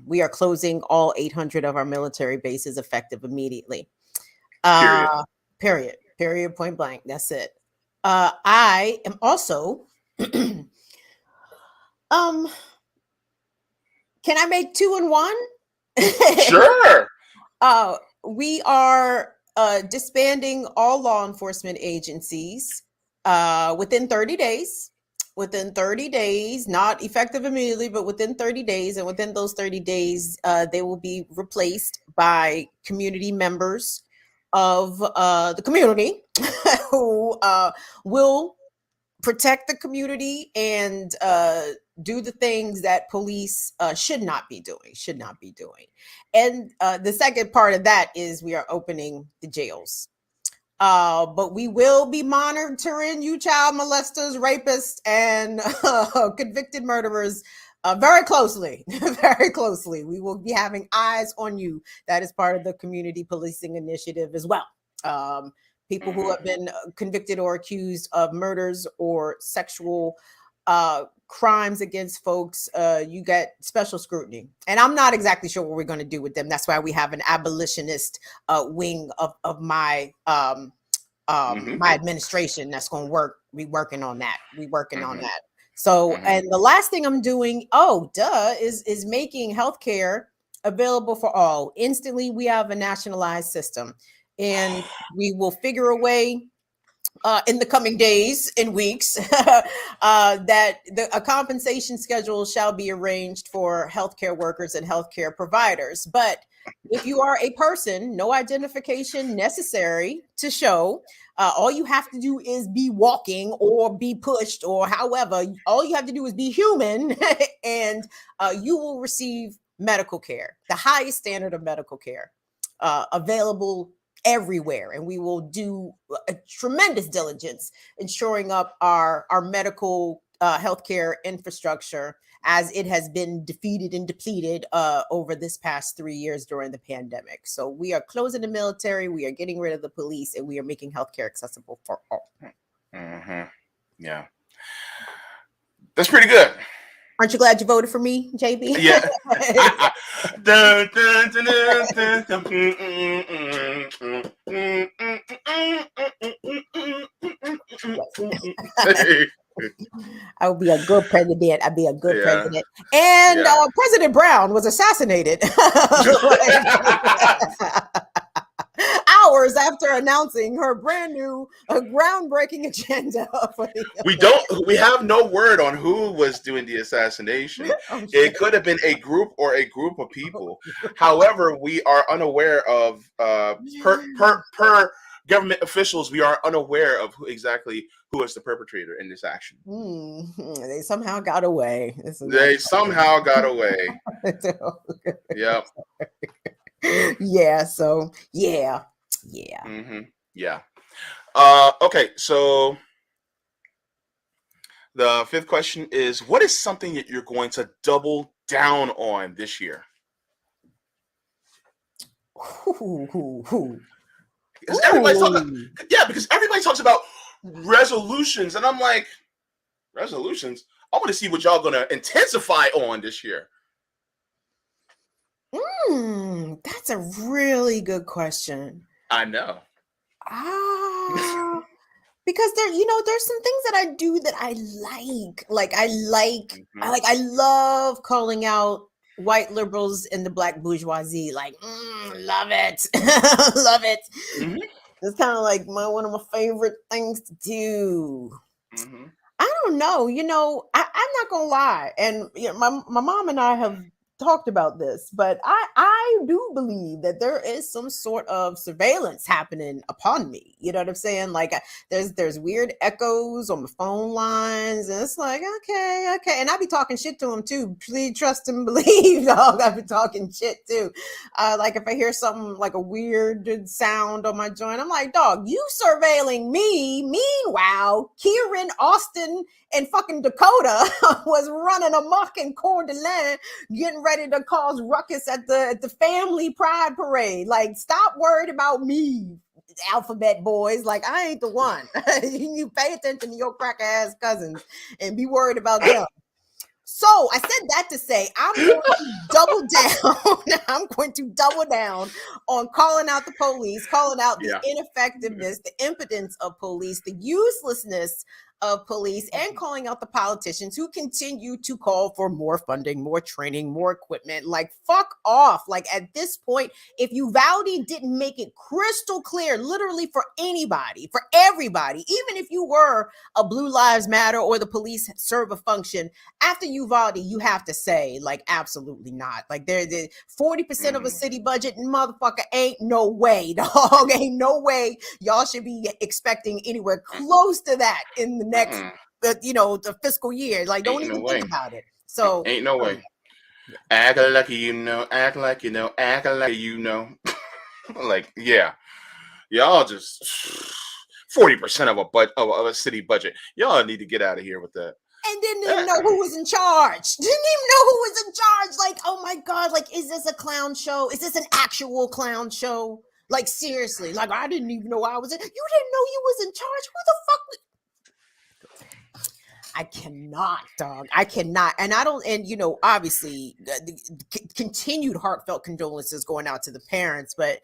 We are closing all 800 of our military bases effective immediately. Period, point blank. That's it. I am also, can I make 2 in 1? Sure. We are disbanding all law enforcement agencies within 30 days. Within 30 days, not effective immediately, but within 30 days. And within those 30 days, they will be replaced by community members of the community who will protect the community and do the things that police should not be doing. And the second part of that is we are opening the jails. But we will be monitoring you child molesters, rapists, and convicted murderers very closely. Very closely. We will be having eyes on you. That is part of the community policing initiative as well. People who have been convicted or accused of murders or sexual crimes against folks, you get special scrutiny. And I'm not exactly sure what we're going to do with them. That's why we have an abolitionist wing of my my administration that's going to be working on that. On that. So, and the last thing I'm doing, is making healthcare available for all. Instantly, we have a nationalized system, and we will figure a way in the coming days and weeks that a compensation schedule shall be arranged for healthcare workers and healthcare providers. But If you are a person, no identification necessary to show. All you have to do is be walking or be pushed or however. All you have to do is be human, and you will receive medical care, the highest standard of medical care, available everywhere. And we will do a tremendous diligence in shoring up our medical healthcare infrastructure as it has been defeated and depleted over this past 3 years during the pandemic. So we are closing the military, we are getting rid of the police, and we are making healthcare accessible for all. Mm-hmm. Yeah, that's pretty good. Aren't you glad you voted for me, JB? Yeah. I would be a good president. I'd be a good Yeah. president. And Yeah. President Brown was assassinated hours after announcing her brand new groundbreaking agenda. We have no word on who was doing the assassination. Oh, It could have been a group or a group of people. However, we are unaware of per government officials, we are unaware of who is the perpetrator in this action. They somehow got away. They somehow got away. Yep. Yeah. So yeah. Mm-hmm. Yeah. Okay. So the fifth question is: what is something that you're going to double down on this year? Because everybody talks about resolutions, and I'm like, resolutions? I want to see what y'all gonna intensify on this year. That's a really good question. I know. Because there's some things that I do that I like. I love calling out white liberals and the black bourgeoisie. Like, love it, love it. Mm-hmm. It's kind of like one of my favorite things to do. Mm-hmm. I don't know. I'm not gonna lie, and my mom and I have talked about this, but I do believe that there is some sort of surveillance happening upon me. You know what I'm saying? Like there's weird echoes on the phone lines, and it's like, okay. And I be talking shit to them too. Please trust and believe, dog. I be talking shit too. Like if I hear something like a weird sound on my joint, I'm like, dog, you surveilling me. Meanwhile, Kieran, Austin, and fucking Dakota was running amok in Coeur d'Alene, getting ready to cause ruckus at the family pride parade. Like, stop worried about me, alphabet boys. Like, I ain't the one. You pay attention to your cracker ass cousins and be worried about them. So I said that to say I'm going to double down. I'm going to double down on calling out the police, calling out the ineffectiveness, the impotence of police, the uselessness of police, and calling out the politicians who continue to call for more funding, more training, more equipment. Like, fuck off. Like, at this point, if Uvalde didn't make it crystal clear, literally for anybody, for everybody, even if you were a Blue Lives Matter or the police serve a function, after Uvalde, you have to say, like, absolutely not. Like, they're 40% of a city budget, motherfucker, ain't no way, dog. Ain't no way y'all should be expecting anywhere close to that in the next, the fiscal year. Like, don't even think about it. So ain't no way. Yeah. Act like you know, act like you know, act like you know. Like, yeah, y'all just 40% of a city budget. Y'all need to get out of here with that. And didn't even know who was in charge. Didn't even know who was in charge. Like, oh my God, like, is this a clown show? Is this an actual clown show? Like, seriously, like, I didn't even know I was in. You didn't know you was in charge? Who the fuck was? I cannot, dog. I cannot. And I don't, and obviously continued heartfelt condolences going out to the parents, but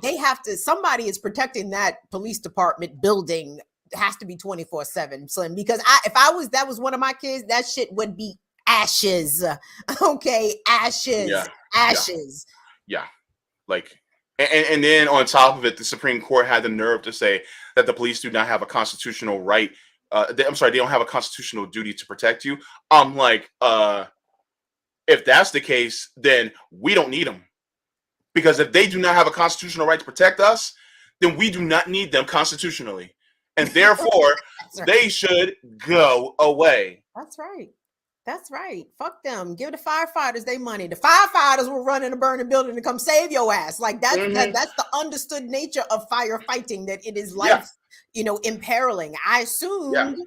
they have to, somebody is protecting that police department building. Has to be 24/7, Slim, because that was one of my kids, that shit would be ashes. Okay, ashes. Yeah. Like, and then on top of it, the Supreme Court had the nerve to say that the police do not have a constitutional right. They don't have a constitutional duty to protect you. I'm like, if that's the case, then we don't need them. Because if they do not have a constitutional right to protect us, then we do not need them constitutionally. And therefore, right. They should go away. That's right. That's right. Fuck them. Give the firefighters their money. The firefighters will run in a burning building to come save your ass. Like that's that's the understood nature of firefighting, that it is life, imperiling. I assumed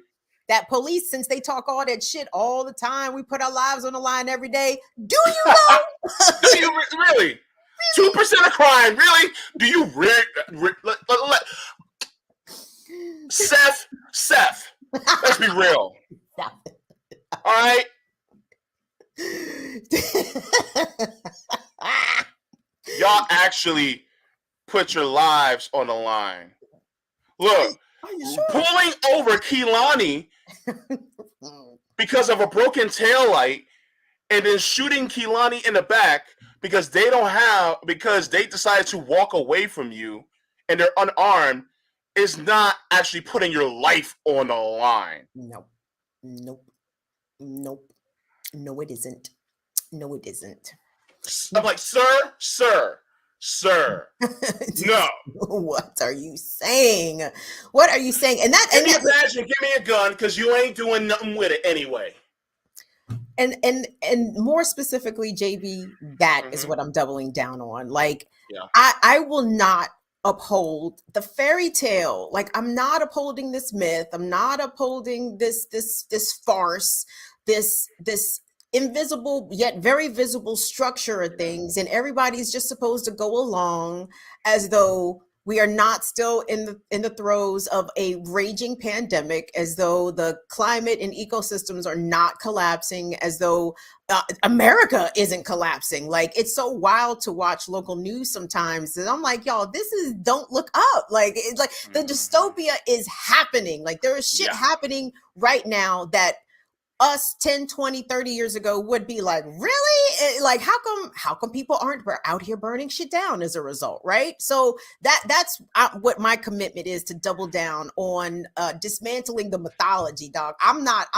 that police, since they talk all that shit all the time, we put our lives on the line every day. Do you know? Do you really? 2% of crime, really? Do you really? Seth, let's be real. All right? Y'all actually put your lives on the line. Look, pulling over Kehlani because of a broken taillight and then shooting Kehlani in the back because they decided to walk away from you and they're unarmed is not actually putting your life on the line. Nope. No, it isn't. No, it isn't. I'm like, sir. No. What are you saying? What are you saying? And give me a badge and give me a gun because you ain't doing nothing with it anyway. And more specifically, JB, that is what I'm doubling down on. Like, I will not uphold the fairy tale. Like, I'm not upholding this myth. I'm not upholding this farce, this invisible yet very visible structure of things, and everybody's just supposed to go along as though we are not still in the throes of a raging pandemic, as though the climate and ecosystems are not collapsing, as though America isn't collapsing. Like, it's so wild to watch local news sometimes that I'm like, y'all, this is, don't look up. Like, it's like the dystopia is happening. Like, there is shit happening right now that us 10, 20, 30 years ago would be like, really? Like, how come people aren't out here burning shit down as a result, right? So that's what my commitment is, to double down on dismantling the mythology, dog. I'm not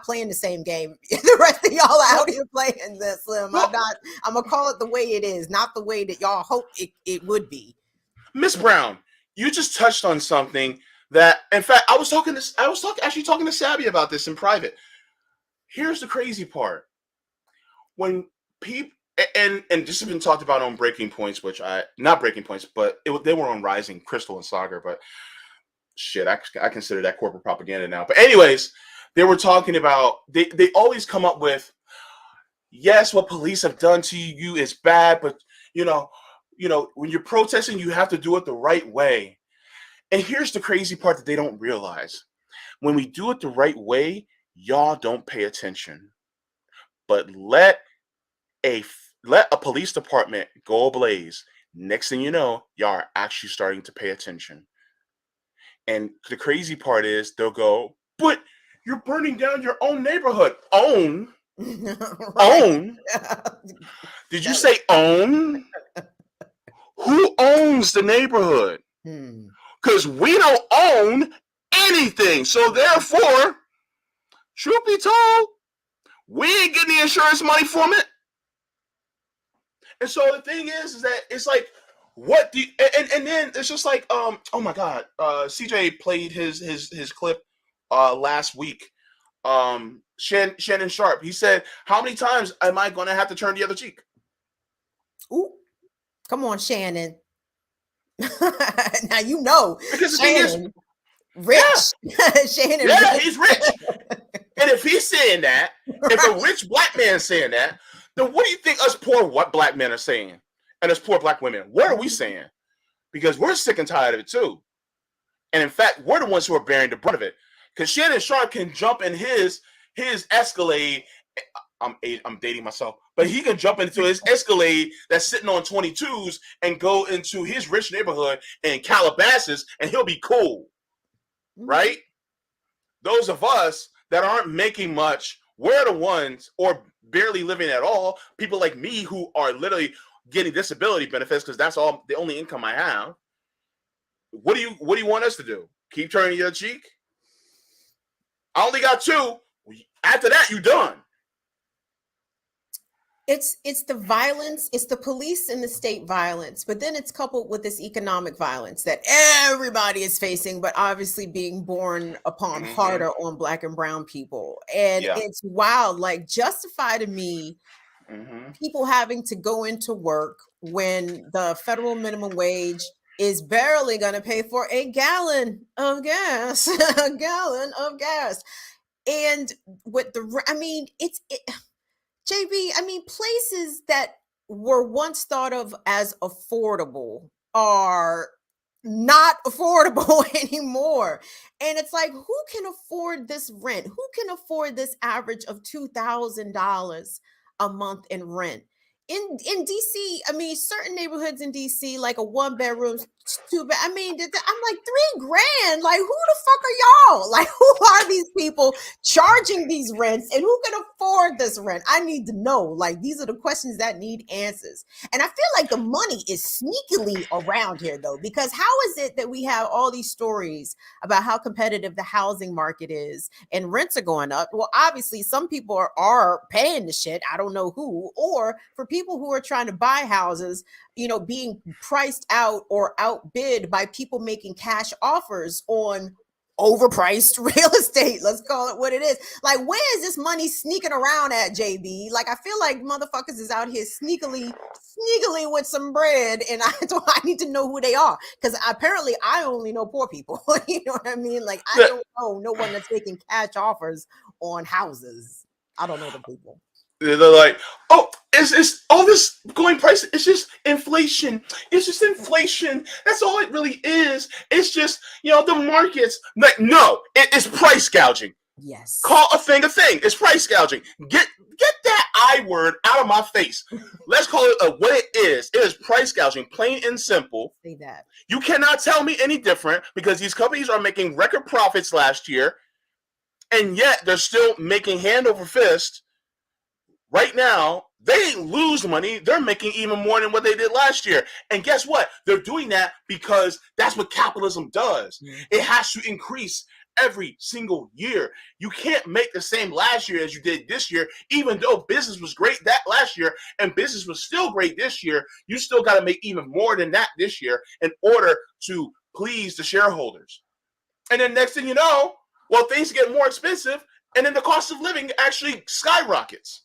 playing the same game the rest of y'all out here playing this, Slim. I'm gonna call it the way it is, not the way that y'all hope it would be. Miss Brown, you just touched on something that, in fact, I was talking to Sabby about this in private. Here's the crazy part. When people, and this has been talked about on Breaking Points, not Breaking Points, but they were on Rising, Crystal and Saga, but shit, I consider that corporate propaganda now. But anyways, they were talking about, they always come up with, yes, what police have done to you is bad, but when you're protesting, you have to do it the right way. And here's the crazy part that they don't realize. When we do it the right way, y'all don't pay attention. But let a police department go ablaze. Next thing you know, y'all are actually starting to pay attention. And the crazy part is they'll go, but you're burning down your own neighborhood. Own? Own? Did you say own? Who owns the neighborhood? Because we don't own anything. So therefore, truth be told, we ain't getting the insurance money from it. And so the thing is that it's like, what do you, and then it's just like, oh my God, CJ played his clip last week. Shannon Sharp, he said, how many times am I going to have to turn the other cheek? Ooh, come on, Shannon. Now you know, because the Shannon, thing is, rich. Shannon, he's rich. And if he's saying that, if a rich black man is saying that, then what do you think us poor black men are saying? And us poor black women, what are we saying? Because we're sick and tired of it too. And in fact, we're the ones who are bearing the brunt of it. Because Shannon Sharp can jump in his Escalade. I'm dating myself, but he can jump into his Escalade that's sitting on 22s and go into his rich neighborhood in Calabasas, and he'll be cool, right? Those of us that aren't making much, we're the ones, or barely living at all. People like me who are literally getting disability benefits because that's all the only income I have. What do you want us to do? Keep turning your cheek? I only got 2. After that, you done. It's the violence, it's the police and the state violence, but then it's coupled with this economic violence that everybody is facing, but obviously being borne upon Mm-hmm. harder on Black and brown people. And Yeah. it's wild, like justify to me Mm-hmm. people having to go into work when the federal minimum wage is barely going to pay for a gallon of gas, a gallon of gas. And with the, I mean, JB, I mean, places that were once thought of as affordable are not affordable anymore. And it's like, who can afford this rent? Who can afford this average of $2,000 a month in rent? In DC, I mean, certain neighborhoods in DC, like a one bedroom, two bed. I mean, I'm like $3,000. Like, who the fuck are y'all? Like, who are these people charging these rents, and who can afford this rent? I need to know. Like, these are the questions that need answers. And I feel like the money is sneakily around here, though, because how is it that we have all these stories about how competitive the housing market is and rents are going up? Well, obviously, some people are paying the shit. I don't know who. Or for people who are trying to buy houses, being priced out or outbid by people making cash offers on overpriced real estate. Let's call it what it is. Like, where is this money sneaking around at, JB? Like, I feel like motherfuckers is out here sneakily with some bread, and I need to know who they are, because apparently I only know poor people. You know what I mean? Like, I don't know no one that's making cash offers on houses. I don't know the people. They're like, oh, it's all this going price. It's just inflation. It's just inflation. That's all it really is. It's just, the markets. Like, no, it is price gouging. Yes. Call a thing a thing. It's price gouging. Get that I word out of my face. Let's call it what it is. It is price gouging, plain and simple. Say that. You cannot tell me any different, because these companies are making record profits last year, and yet they're still making hand over fist. Right now, they didn't lose money. They're making even more than what they did last year. And guess what? They're doing that because that's what capitalism does. Mm-hmm. It has to increase every single year. You can't make the same last year as you did this year, even though business was great that last year and business was still great this year. You still got to make even more than that this year in order to please the shareholders. And then next thing you know, well, things get more expensive, and then the cost of living actually skyrockets.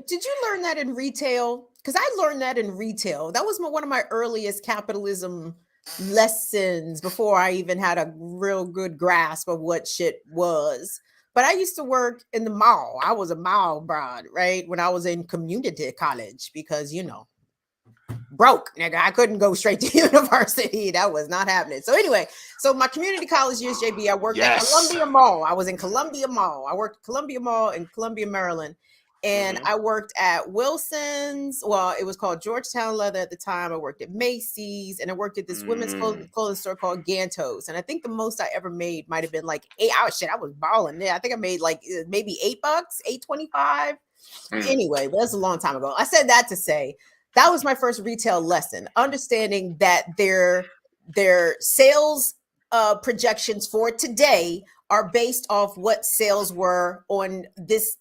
Did you learn that in retail? Because I learned that in retail. That was one of my earliest capitalism lessons before I even had a real good grasp of what shit was. But I used to work in the mall. I was a mall broad, right? When I was in community college, because, broke, nigga. I couldn't go straight to university. That was not happening. So anyway, my community college years, JB, I worked at Columbia Mall. I was in Columbia Mall. I worked at Columbia Mall in Columbia, Maryland. And I worked at Wilson's. Well, it was called Georgetown Leather at the time. I worked at Macy's, and I worked at this women's clothing store called Gantos. And I think the most I ever made might have been like 8 hours. Shit, I was balling there. I think I made like maybe $8, $8.25. Anyway, but that's a long time ago. I said that to say that was my first retail lesson, understanding that their sales projections for today are based off what sales were on this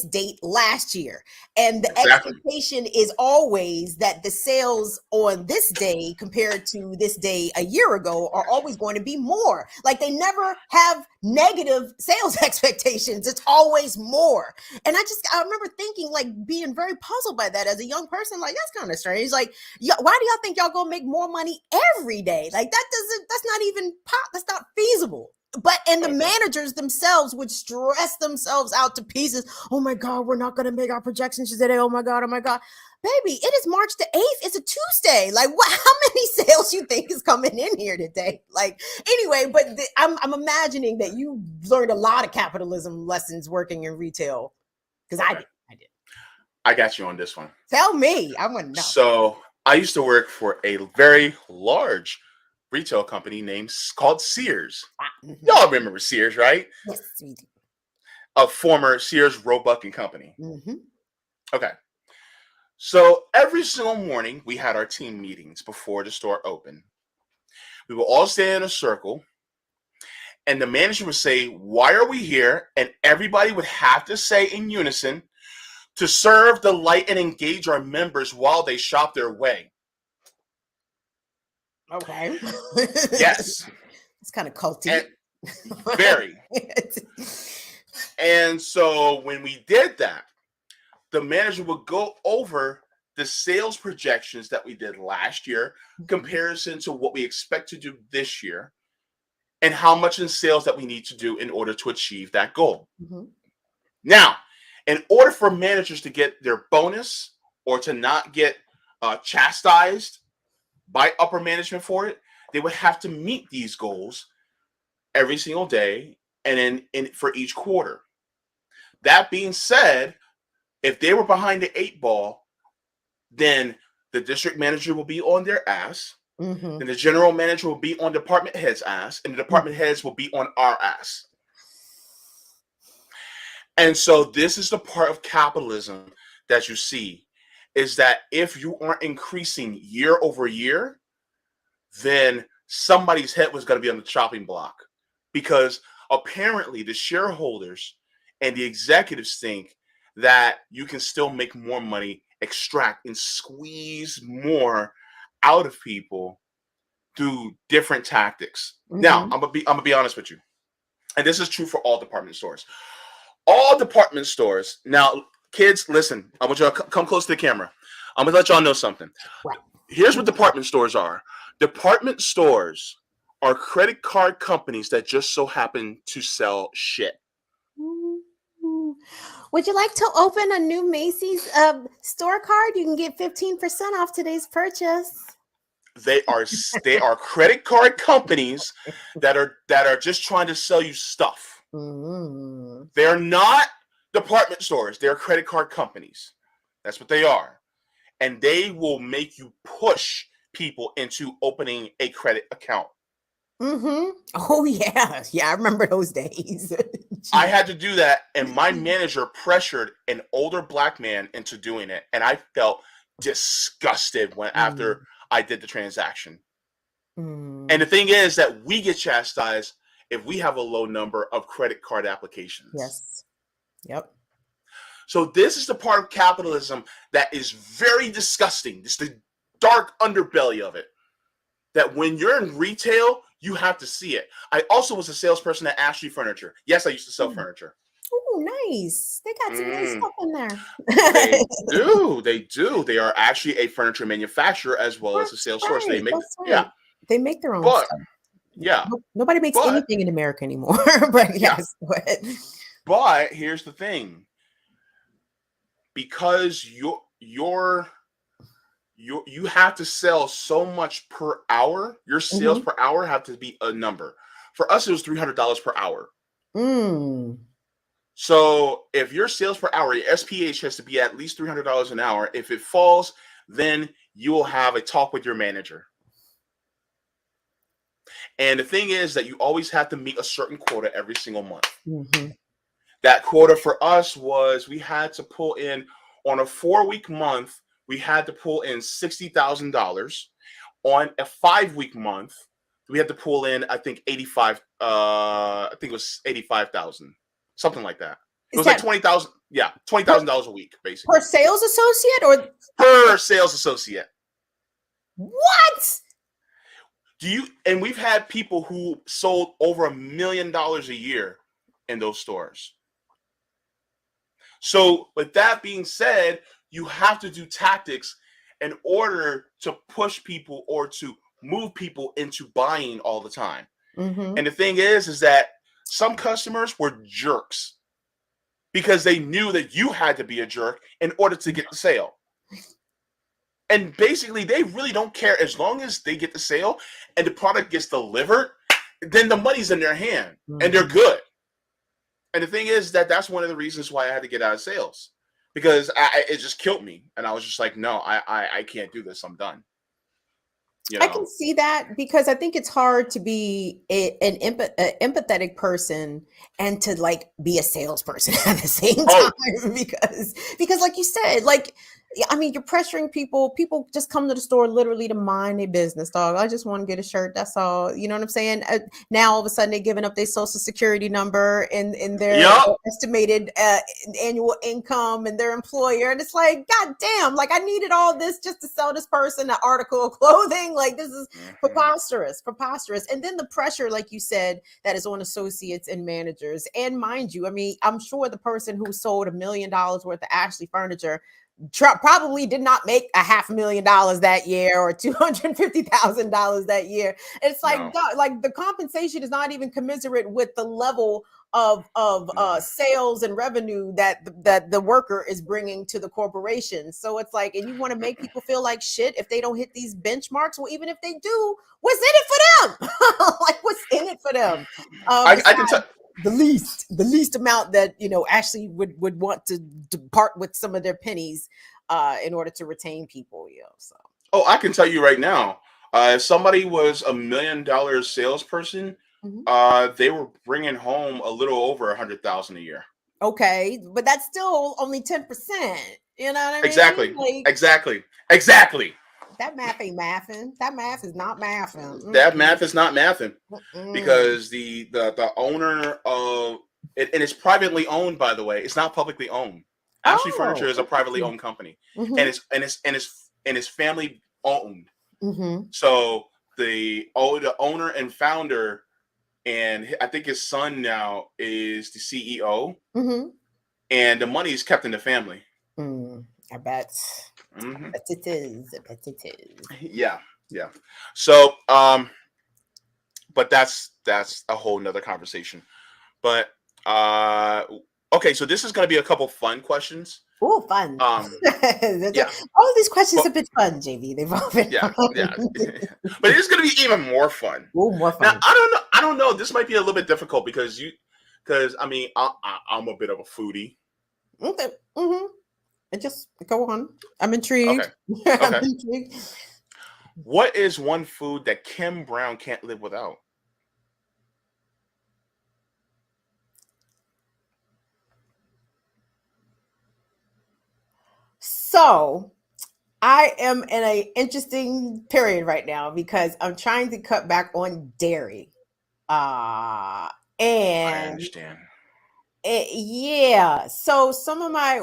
date last year. And the expectation is always that the sales on this day compared to this day a year ago are always going to be more. Like, they never have negative sales expectations. It's always more. And I remember thinking, like, being very puzzled by that as a young person. Like, that's kind of strange. Like, why do y'all think y'all gonna make more money every day? Like, that's not even that's not feasible. And the managers themselves would stress themselves out to pieces. Oh my God, we're not going to make our projections today. Oh my God. Baby, it is March the 8th. It's a Tuesday. Like, how many sales you think is coming in here today? Like, anyway, but I'm imagining that you learned a lot of capitalism lessons working in retail, because I did. I got you on this one. Tell me. I want to know. So I used to work for a very large retail company called Sears. Mm-hmm. Y'all remember Sears, right? Yes, we do. A former Sears, Roebuck and Company. Mm-hmm. Okay. So every single morning, we had our team meetings before the store opened. We would all stand in a circle, and the manager would say, "Why are we here?" And everybody would have to say in unison, to serve, delight, and engage our members while they shop their way. Okay. Yes. It's kind of culty. Very. And so when we did that, the manager would go over the sales projections that we did last year, comparison to what we expect to do this year, and how much in sales that we need to do in order to achieve that goal. Now, in order for managers to get their bonus or to not get chastised by upper management for it, they would have to meet these goals every single day and for each quarter. That being said, if they were behind the 8 ball, then the district manager will be on their ass. Then the general manager will be on department head's ass, and the department heads will be on our ass. And so this is the part of capitalism that you see, is that if you aren't increasing year over year, then somebody's head was going to be on the chopping block, because apparently the shareholders and the executives think that you can still make more money, extract and squeeze more out of people through different tactics. Now, I'm gonna be honest with you, and this is true for all department stores. All department stores. Now, kids, listen. I want you to come close to the camera. I'm gonna let y'all know something. Here's what department stores are. Department stores are credit card companies that just so happen to sell shit. Would you like to open a new Macy's store card? You can get 15% off today's purchase. They are credit card companies that are just trying to sell you stuff. They're not department stores. They're credit card companies. That's what they are. And they will make you push people into opening a credit account. Oh, yeah. Yeah, I remember those days. I had to do that, and my manager pressured an older black man into doing it, and I felt disgusted after I did the transaction. And the thing is that we get chastised if we have a low number of credit card applications. Yes. Yep. So this is the part of capitalism that is very disgusting. It's the dark underbelly of it. That when you're in retail, you have to see it. I also was a salesperson at Ashley Furniture. Yes, I used to sell furniture. Oh, nice. They got some nice stuff in there. They do. They do. They are actually a furniture manufacturer as well as a sales source. They make They make their own stuff. Yeah. Nobody makes anything in America anymore. But yes. But here's the thing. Because you have to sell so much per hour. Your sales per hour have to be a number. For us, it was $300 per hour. So if your sales per hour, your SPH has to be at least $300 an hour. If it falls, then you will have a talk with your manager. And the thing is that you always have to meet a certain quota every single month. That quota for us was we had to pull in on a 4-week month. We had to pull in $60,000. On a 5-week month, we had to pull in, I think, $85,000, something like that. It was like $20,000. Yeah, $20,000 a week, basically. Per sales associate or per sales associate? What? And we've had people who sold over $1 million a year in those stores. So with that being said, you have to do tactics in order to push people or to move people into buying all the time. And the thing is that some customers were jerks because they knew that you had to be a jerk in order to get the sale. And basically, they really don't care as long as they get the sale and the product gets delivered, then the money's in their hand and they're good. And the thing is that that's one of the reasons why I had to get out of sales, because it just killed me. And I was just like, no, I can't do this. I'm done. I can see that, because I think it's hard to be an empathetic person and to like be a salesperson at the same time, because like you said, like I mean, you're pressuring people. People just come to the store literally to mind their business, dog. I just want to get a shirt. That's all. You know what I'm saying? Now all of a sudden they're giving up their social security number and their Yup. estimated annual income and their employer, and it's like, god damn! Like I needed all this just to sell this person an article of clothing. Like this is preposterous, preposterous. And then the pressure, like you said, that is on associates and managers. And mind you, I mean, I'm sure the person who sold $1 million worth of Ashley furniture probably did not make $500,000 that year or $250,000 that year. It's like No. like the compensation is not even commensurate with the level of sales and revenue that the worker is bringing to the corporation. So it's like, and you want to make people feel like shit if they don't hit these benchmarks. Well, even if they do, what's in it for them? Like what's in it for them? I can tell. The least amount that actually would want to part with some of their pennies in order to retain people. So Oh, I can tell you right now. If somebody was $1 million salesperson, they were bringing home a little over 100,000 a year. Okay, but that's still only 10%. You know what I mean? Exactly. Like, Exactly. that math ain't mathing. That math is not mathing. That math is not mathing Mm-mm. because the owner of it, and it's privately owned, by the way. It's not publicly owned. Ashley Furniture Oh, is a privately owned company, and mm-hmm. it's family owned. Mm-hmm. So the owner and founder, and I think his son now is the CEO, Mm-hmm. and the money is kept in the family. I bet. I Hmm. bet it is. I bet it is. Yeah, yeah. So, but that's a whole nother conversation. But uh, okay, so this is going to be a couple fun questions. Oh, fun. Yeah, All of these questions but have been fun, JV. They've all been yeah, fun. yeah. But it's going to be even more fun. Oh, more Now, fun. I don't know. This might be a little bit difficult because I mean, I'm a bit of a foodie. Okay. Mm-hmm. And just go on. I'm Okay, intrigued. I'm okay. intrigued. What is one food that Kim Brown can't live without? So I am in a interesting period right now because I'm trying to cut back on dairy. Uh I and understand. yeah. So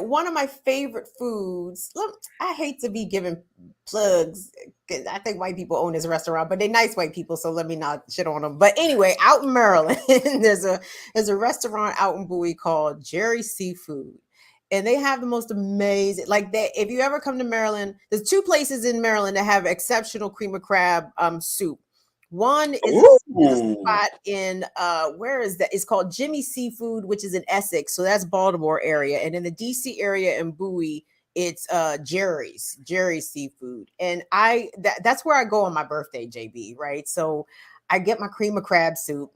one of my favorite foods. Look, I hate to be giving plugs 'cause I think white people own this restaurant, but they're nice white people, so let me not shit on them. But anyway, out in Maryland, there's a restaurant out in Bowie called Jerry Seafood. And they have the most amazing, like that. If you ever come to Maryland, there's two places in Maryland that have exceptional cream of crab soup. One is a Ooh. spot in where is that? It's called Jimmy Seafood, which is in Essex, so that's Baltimore area, and in the DC area in Bowie, it's Jerry's Seafood, and that's where I go on my birthday, JB. Right, so I get my cream of crab soup,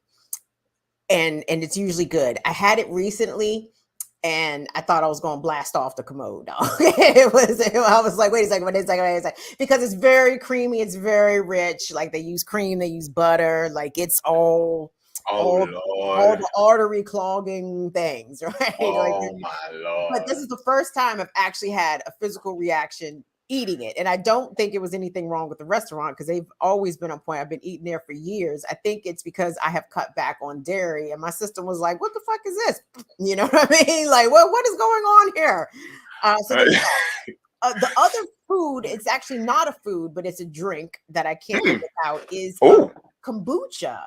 and it's usually good. I had it recently and I thought I was going to blast off the commode. I was like, wait a second, wait a second, wait a second, because it's very creamy, it's very rich. Like they use cream, they use butter, like it's Oh all Lord. the artery clogging things, right? Like, Oh my but this Lord. is the first time I've actually had a physical reaction eating it. And I don't think it was anything wrong with the restaurant because they've always been on point. I've been eating there for years. I think it's because I have cut back on dairy. And my sister was like, what the fuck is this? You know what I mean? Like, what is going on here? So there's the other food, it's actually not a food, but it's a drink that I can't live Hmm. without is Oh, kombucha.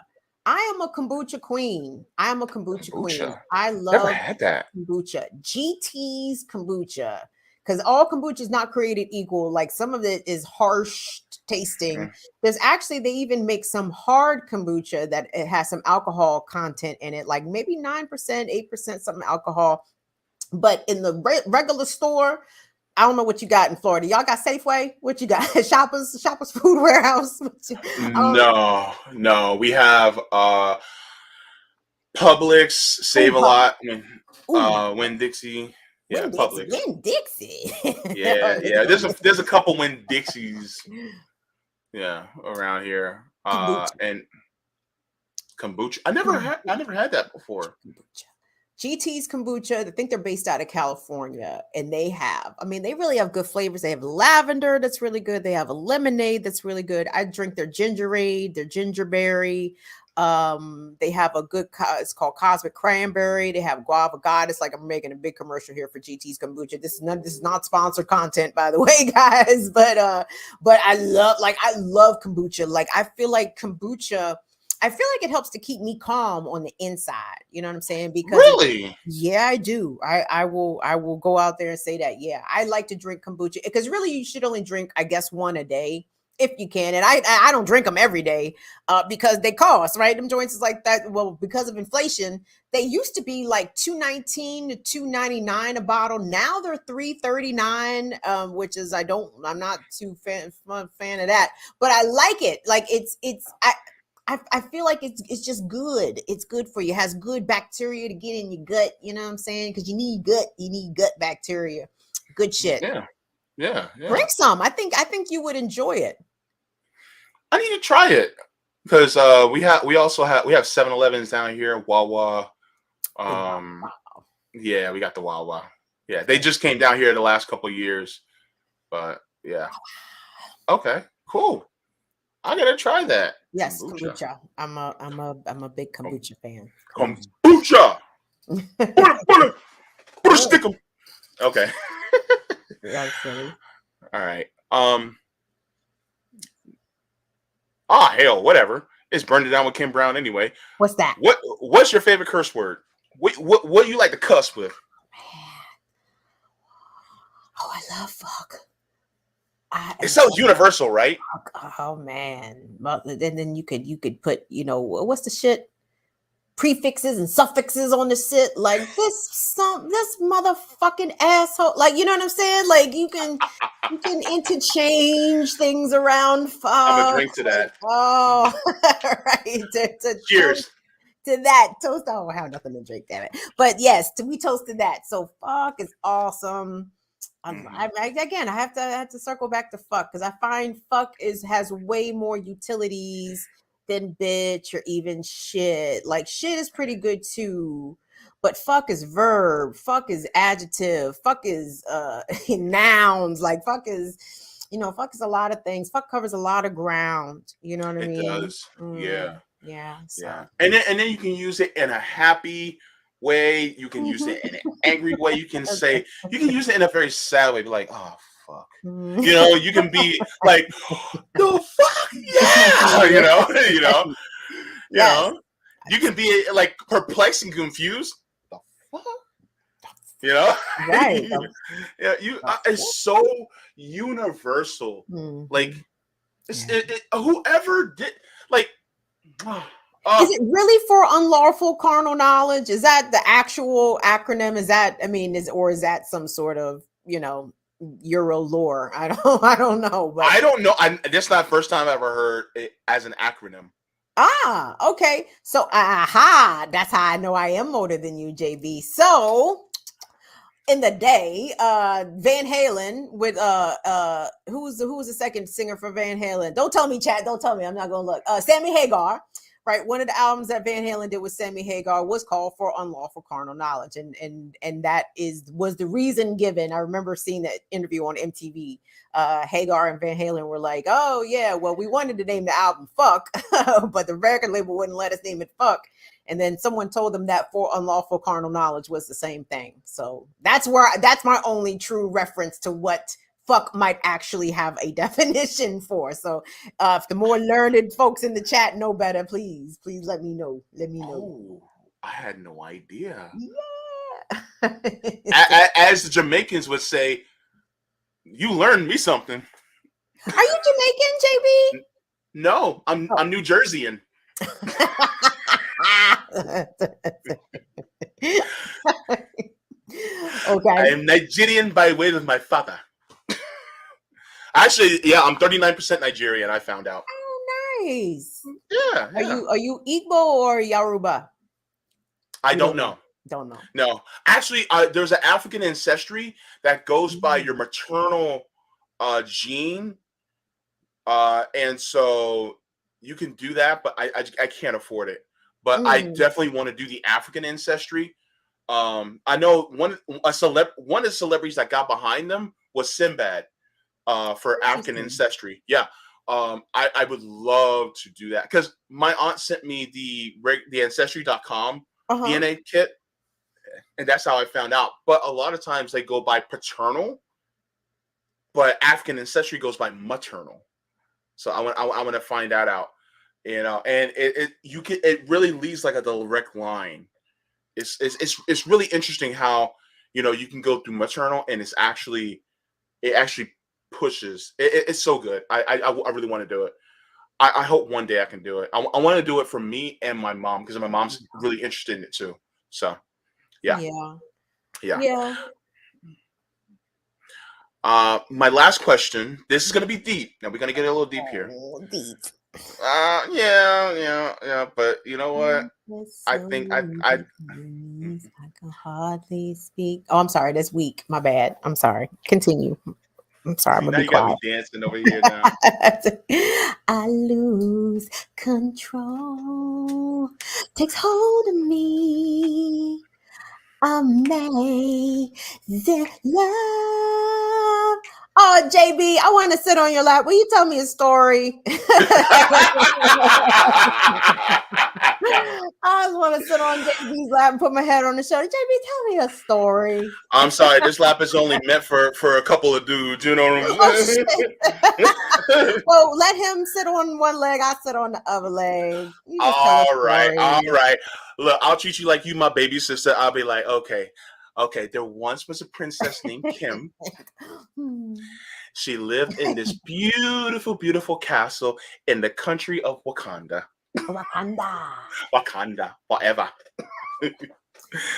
I am a kombucha queen. I am a kombucha queen. kombucha. I Never love had that. kombucha. GT's kombucha. Because all kombucha is not created equal. Like some of it is harsh tasting. Mhm. There's actually, they even make some hard kombucha that it has some alcohol content in it, like maybe 9%, 8% something alcohol. But in the regular store, I don't know what you got in Florida. Y'all got Safeway? What you got? Shoppers Food Warehouse? No. We have Publix, Oh, Save a Publix. Lot, Ooh, Winn Dixie. Yeah, Win Dixie. Publix. Win Dixie. Yeah. There's a couple Winn Dixies, yeah, around here. Kombucha. And kombucha. I never Kombucha. had that before. Kombucha. GT's kombucha, I think they're based out of California, and they really have good flavors. They have lavender that's really good. They have a lemonade that's really good. I drink their gingerade, their gingerberry. They have a good, it's called Cosmic Cranberry. They have guava god. It's like I'm making a big commercial here for GT's kombucha. This is not sponsored content, by the way, guys. But I love kombucha. Like I feel like it helps to keep me calm on the inside. You know what I'm saying? Because really, yeah, I do. I will go out there and say that. Yeah, I like to drink kombucha because really you should only drink, I guess, one a day if you can. And I don't drink them every day because they cost, right? Them joints is like that. Well, because of inflation, they used to be like $2.19 to $2.99 a bottle. Now they're $3.39, which is I'm not too fan of that, but I like it. Like I feel like it's just good. It's good for you. It has good bacteria to get in your gut. You know what I'm saying? Because you need gut bacteria. Good shit. Yeah. Drink some. I think you would enjoy it. I need to try it because we have 7-Elevens down here, Wawa. Yeah, we got the Wawa. Yeah, they just came down here the last couple of years, but yeah. Okay, cool. I gotta try that. Yes, kombucha. I'm a big kombucha fan. Kombucha. Put a stick 'em. Okay. That's silly. All right. Hell, whatever. It's burned it down with Kim Brown anyway. What's that? What's your favorite curse word? What do you like to cuss with? Oh, I love fuck. It's so universal, right? Oh man. And then you could put, what's the shit? Prefixes and suffixes on the shit, like this motherfucking asshole. Like, you know what I'm saying? Like you can interchange things around. I'm gonna drink to that. Oh, right. Cheers to that. Toast. Oh, I have nothing to drink, damn it. But yes, we toast to that. So fuck is awesome. I have to circle back to fuck because I find fuck has way more utilities than bitch or even shit. Like shit is pretty good too, but fuck is verb, fuck is adjective, fuck is nouns. Like fuck is a lot of things. Fuck covers a lot of ground. You know what I mean? It does. Yeah. So. Yeah. And then you can use it in a happy way. You can use it in an angry way. You can use it in a very sad way. Be like, oh fuck. You can be like, the fuck, yeah. You can be like perplexed and confused. The fuck, right? It's so universal. Like, whoever did like. Is it really for unlawful carnal knowledge? Is that the actual acronym? Is that is that some sort of Euro lore? I don't know. But I don't know. This is not the first time I've ever heard it as an acronym. Okay. So that's how I know I am older than you, JB. So in the day, Van Halen with who was the second singer for Van Halen? Don't tell me, chat. Don't tell me. I'm not gonna look. Sammy Hagar. Right, one of the albums that Van Halen did with Sammy Hagar was called For Unlawful Carnal Knowledge, and that was the reason given. I remember seeing that interview on MTV. Hagar and Van Halen were like, "Oh yeah, well we wanted to name the album Fuck, but the record label wouldn't let us name it Fuck." And then someone told them that For Unlawful Carnal Knowledge was the same thing. So that's my only true reference to what fuck might actually have a definition for. So if the more learned folks in the chat know better, please let me know. Oh, I had no idea. Yeah. As the Jamaicans would say, you learned me something. Are you Jamaican, JB? No, I'm New Jerseyan. Okay. I am Nigerian by way of my father. Actually, yeah, I'm 39% Nigerian. I found out. Oh, nice. Yeah. Are you Igbo or Yoruba? I don't know. Don't know. No, actually, there's an African ancestry that goes by your maternal gene, and so you can do that. But I can't afford it. But I definitely want to do the African ancestry I know one of the celebrities that got behind them was Sinbad, for African ancestry. Yeah. I would love to do that because my aunt sent me the ancestry.com DNA kit, and that's how I found out. But a lot of times they go by paternal, but African ancestry goes by maternal. So I want to find that out, and it really leads like a direct line. It's really interesting how you can go through maternal and it actually pushes. It's so good. I really want to do it. I hope one day I can do it. I want to do it for me and my mom because my mom's really interested in it too. So yeah. Yeah. My last question. This is gonna be deep. Now we're gonna get a little deep here. Deep. Yeah. But you know what? I think I can hardly speak. Oh, I'm sorry. That's weak. My bad. I'm sorry. Continue. I'm sorry. I'm see, gonna now be you got me quiet. dancing over here now. I lose control. Takes hold of me. Amazing love. Oh, JB, I want to sit on your lap. Will you tell me a story? I just want to sit on JB's lap and put my head on the shoulder. JB, tell me a story. I'm sorry, this lap is only meant for a couple of dudes. You know what I'm saying? Well, let him sit on one leg. I sit on the other leg. You just tell a All story. right. Look, I'll treat you like you my baby sister. I'll be like, okay. There once was a princess named Kim. She lived in this beautiful, beautiful castle in the country of Wakanda. Wakanda forever.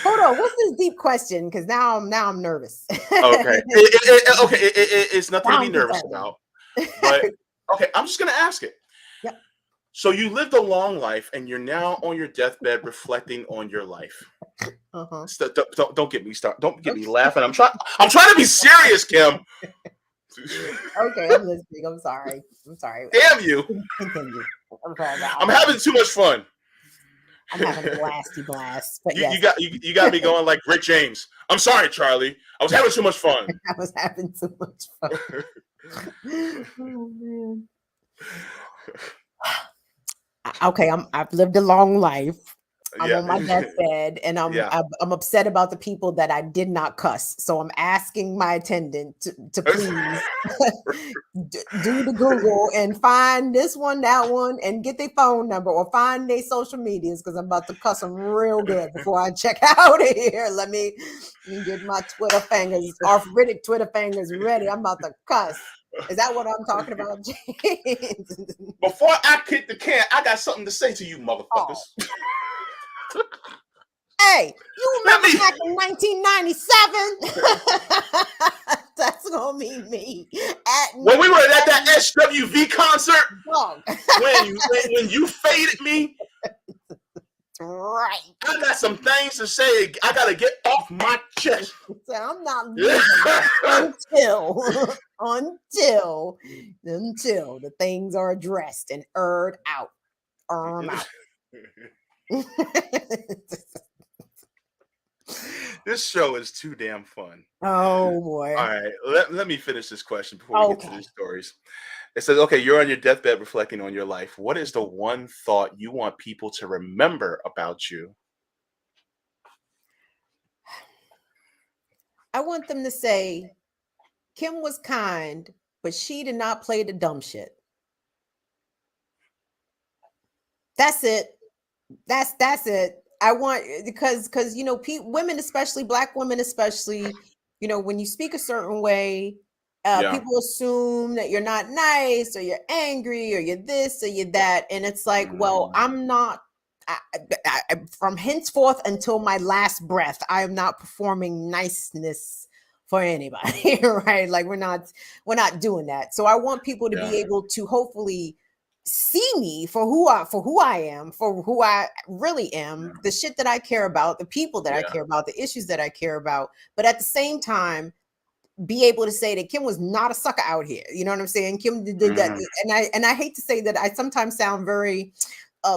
Hold on, what's this deep question? Because now I'm nervous. Okay, it's nothing to be nervous about. But okay, I'm just gonna ask it. Yep. So you lived a long life, and you're now on your deathbed, reflecting on your life. So don't get me started. Don't get me laughing. I'm trying to be serious, Kim. Okay, I'm listening. I'm sorry. Damn you. Continue. I'm having too much fun. I'm having a blast. But you got me going like Rick James. I'm sorry, Charlie. I was having too much fun. I was having too much fun. Oh man. Okay, I've lived a long life. I'm on my deathbed, and I'm upset about the people that I did not cuss. So I'm asking my attendant to please do the Google and find this one, that one, and get their phone number or find their social medias because I'm about to cuss them real good before I check out of here. Let me get my Twitter fingers, arthritic Twitter fingers ready. I'm about to cuss. Is that what I'm talking about, James? Before I kick the can, I got something to say to you, motherfuckers. Oh. Hey, you remember back in 1997? That's gonna be me. When we were at that SWV concert, when you faded me, right? I got some things to say. I gotta get off my chest. So I'm not leaving until the things are addressed and out. This show is too damn fun. Oh boy. All right, let me finish this question before we get to these stories. It says, okay, you're on your deathbed reflecting on your life. What is the one thought you want people to remember about you? I want them to say, Kim was kind, but she did not play the dumb shit. That's it. That's it. I want because women, especially Black women, especially, when you speak a certain way, people assume that you're not nice or you're angry or you're this or you're that, and it's like, well, I'm not. From henceforth until my last breath, I am not performing niceness for anybody, right? Like we're not doing that. So I want people to be able to hopefully see me for who I am, for who I really am, the shit that I care about, the people that I care about, the issues that I care about, but at the same time, be able to say that Kim was not a sucker out here. You know what I'm saying? Kim did that, and I hate to say that I sometimes sound very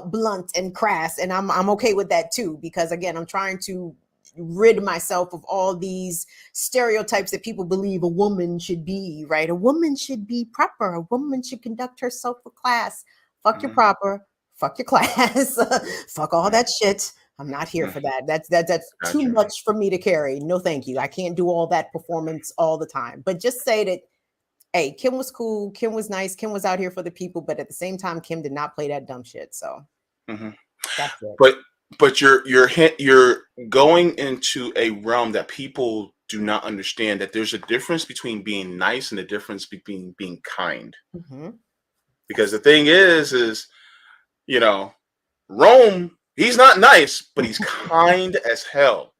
blunt and crass, and I'm okay with that too, because again, I'm trying to rid myself of all these stereotypes that people believe a woman should be, right? A woman should be proper. A woman should conduct herself with class. Fuck your proper, fuck your class, fuck all that shit. I'm not here for that. That's too Gotcha. much for me to carry. No, thank you. I can't do all that performance all the time. But just say that, hey, Kim was cool. Kim was nice. Kim was out here for the people. But at the same time, Kim did not play that dumb shit. So that's it. But you're going into a realm that people do not understand, that there's a difference between being nice and a difference between being kind. Because the thing is, you know, Rome, he's not nice, but he's kind as hell.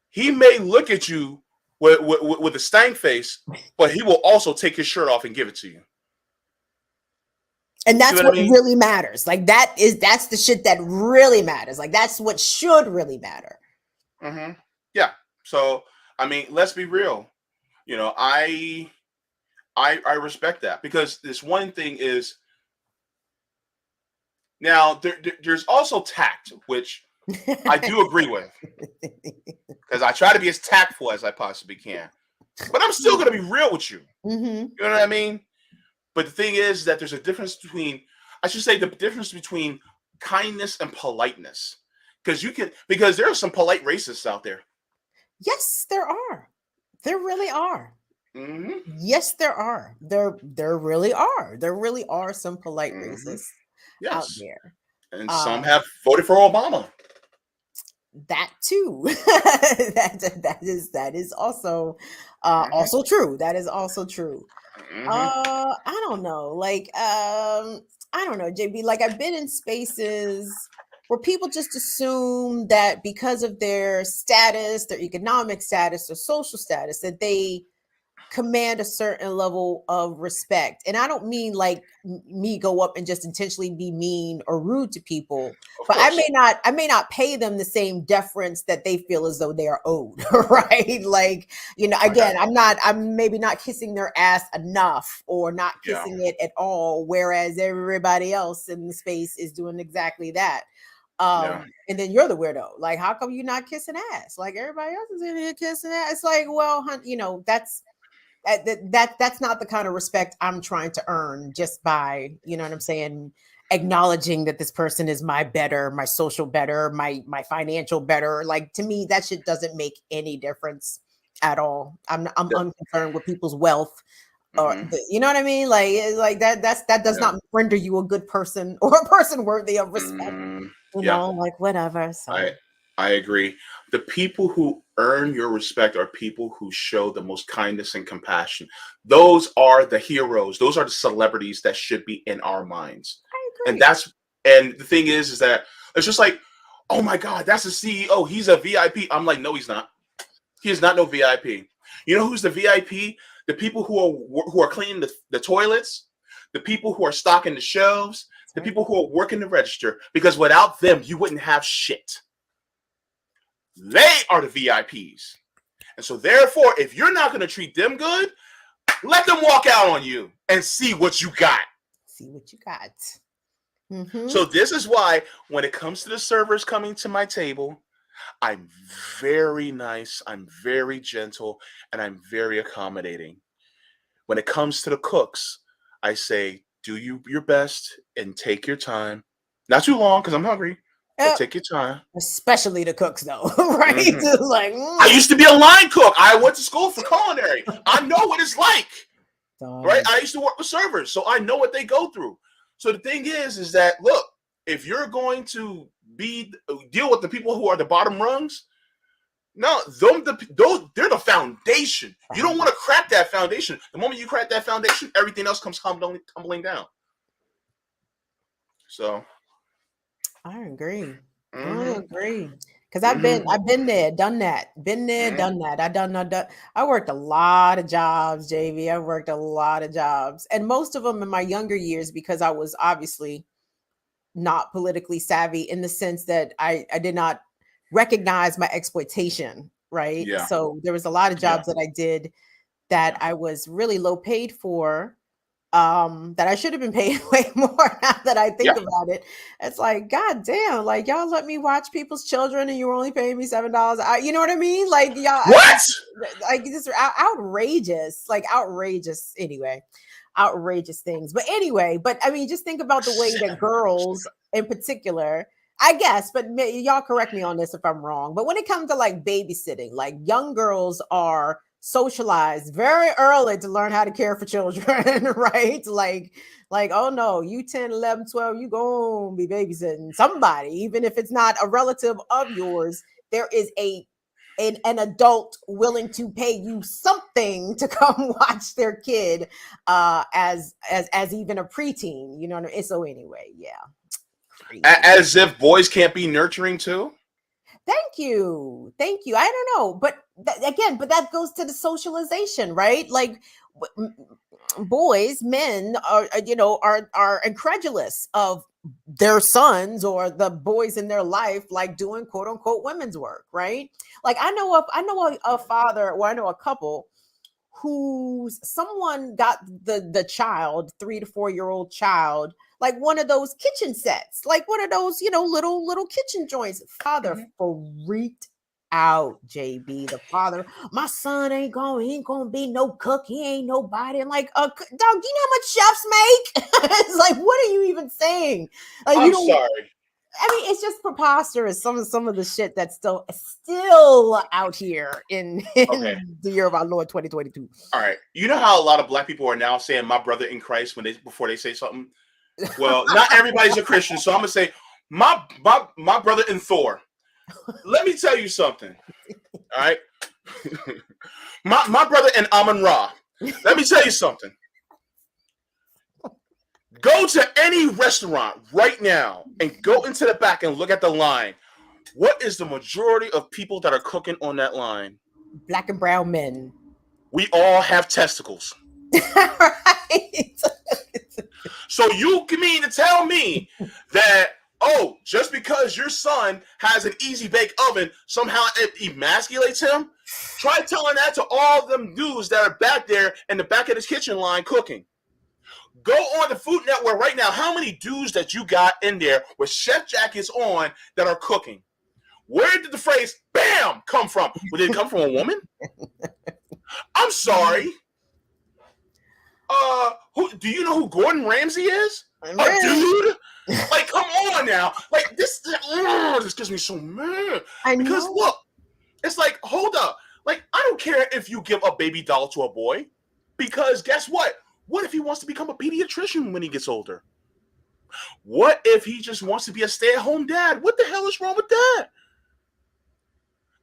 He may look at you with a stank face, but he will also take his shirt off and give it to you. And that's what really matters. Like that's the shit that really matters. Like that's what should really matter. Yeah. So I mean, let's be real. You know, I respect that, because this one thing is, now there's also tact, which I do agree with, because I try to be as tactful as I possibly can, but I'm still going to be real with you. You know what I mean? But the thing is that there's a difference between, I should say, the difference between kindness and politeness, because there are some polite racists out there. Yes, there are. There really are. Yes, there are. There really are. There really are some polite racists out there. And some have voted for Obama. That too. that is also also true. That is also true. I don't know. Like I don't know, JB. Like I've been in spaces where people just assume that because of their status, their economic status, or social status, that they command a certain level of respect. And I don't mean like me go up and just intentionally be mean or rude to people, but I may not pay them the same deference that they feel as though they are owed, right? Like, you know, again, I'm maybe not kissing their ass enough, or not kissing it at all, whereas everybody else in the space is doing exactly that. And then you're the weirdo. Like, how come you're not kissing ass? Like everybody else is in here kissing ass. It's like, well, you know, that's not the kind of respect I'm trying to earn just by, you know what I'm saying, acknowledging that this person is my better, my social better, my financial better. Like, to me, that shit doesn't make any difference at all. I'm unconcerned with people's wealth, or you know what I mean? Like, it's like that does not render you a good person or a person worthy of respect. You know, like whatever. So I agree. The people who earn your respect are people who show the most kindness and compassion. Those are the heroes. Those are the celebrities that should be in our minds. I agree. And the thing is that it's just like, oh my God, that's a CEO. He's a VIP. I'm like, no, he's not. He is not no VIP. You know who's the VIP? The people who are cleaning the toilets, the people who are stocking the shelves, the people who are working the register. Because without them, you wouldn't have shit. They are the VIPs. And so therefore, if you're not going to treat them good, let them walk out on you and see what you got. See what you got. So this is why when it comes to the servers coming to my table, I'm very nice, I'm very gentle, and I'm very accommodating. When it comes to the cooks, I say, do your best and take your time. Not too long, because I'm hungry. But take your time. Especially the cooks, though, right? Like, I used to be a line cook. I went to school for culinary. I know what it's like, right? I used to work with servers, so I know what they go through. So the thing is that, look, if you're going to deal with the people who are the bottom rungs, no, they're the foundation. You don't want to crack that foundation. The moment you crack that foundation, everything else comes tumbling down. So I agree. I agree. Because I've been there, done that. Been there, done that. I worked a lot of jobs, JV. I worked a lot of jobs. And most of them in my younger years, because I was obviously not politically savvy, in the sense that I did not recognize my exploitation, right? Yeah. So there was a lot of jobs that I did that I was really low paid for, that I should have been paying way more now that I think Yeah. about it. It's like, God damn, like y'all let me watch people's children and you're only paying me $7. You know what I mean? Like y'all, What? like this is outrageous, like outrageous. Anyway, outrageous things. But anyway, but I mean, just think about the way that $7. girls, in particular, I guess, but y'all correct me on this if I'm wrong. But when it comes to like babysitting, like young girls are socialized very early to learn how to care for children, right? Like, oh no, you 10, 11, 12, you gonna be babysitting somebody, even if it's not a relative of yours. There is an adult willing to pay you something to come watch their kid as even a preteen, you know what I mean? So anyway, yeah. Crazy. As if boys can't be nurturing too. Thank you. Thank you. I don't know, but again, but that goes to the socialization, right? Like boys, men are incredulous of their sons or the boys in their life like doing quote unquote women's work, right? Like I know a father, or I know a couple whose someone got the child, 3 to 4 year old child, like one of those kitchen sets, like one of those, little kitchen joints. Father freaked out, JB. The father, my son he ain't gonna be no cook. He ain't nobody. I'm like, dog, do you know how much chefs make? It's like, what are you even saying? Like, I'm sorry. I mean, it's just preposterous. Some of the shit that's still out here in Okay. the year of our Lord 2022. All right. You know how a lot of black people are now saying "my brother in Christ" before they say something. Well, not everybody's a Christian, so I'm gonna say my brother in Thor. Let me tell you something. All right. my brother in Amun Ra. Let me tell you something. Go to any restaurant right now and go into the back and look at the line. What is the majority of people that are cooking on that line? Black and brown men. We all have testicles. Right. So you mean to tell me that, just because your son has an easy bake oven, somehow it emasculates him? Try telling that to all them dudes that are back there in the back of this kitchen line cooking. Go on the Food Network right now. How many dudes that you got in there with chef jackets on that are cooking? Where did the phrase "bam" come from? Did it come from a woman? I'm sorry. Do you know who Gordon Ramsay is? A dude? Like, come on now. Like, this gives me so mad. Because look, it's like, hold up. Like, I don't care if you give a baby doll to a boy, because guess what? What if he wants to become a pediatrician when he gets older? What if he just wants to be a stay-at-home dad? What the hell is wrong with that?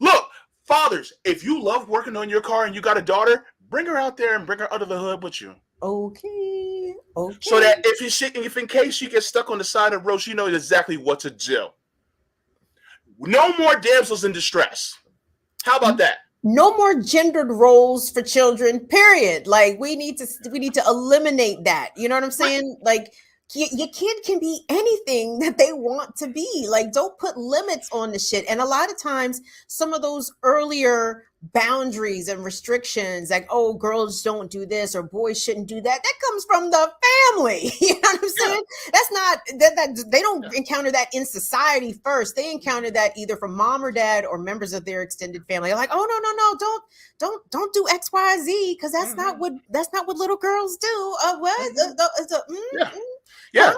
Look, fathers, if you love working on your car and you got a daughter, bring her out there and bring her out of the hood with you. Okay. So that if in case she gets stuck on the side of the road, she knows exactly what to do. No more damsels in distress. How about that? No more gendered roles for children, period. Like we need to eliminate that. You know what I'm saying? Like your kid can be anything that they want to be. Like, don't put limits on the shit. And a lot of times, some of those earlier boundaries and restrictions, like, oh, girls don't do this or boys shouldn't do that, that comes from the family. You know what I'm saying? That's not that they don't encounter that in society first. They encounter that either from mom or dad or members of their extended family. They're like, oh no, don't do XYZ, because that's not what little girls do. Yeah.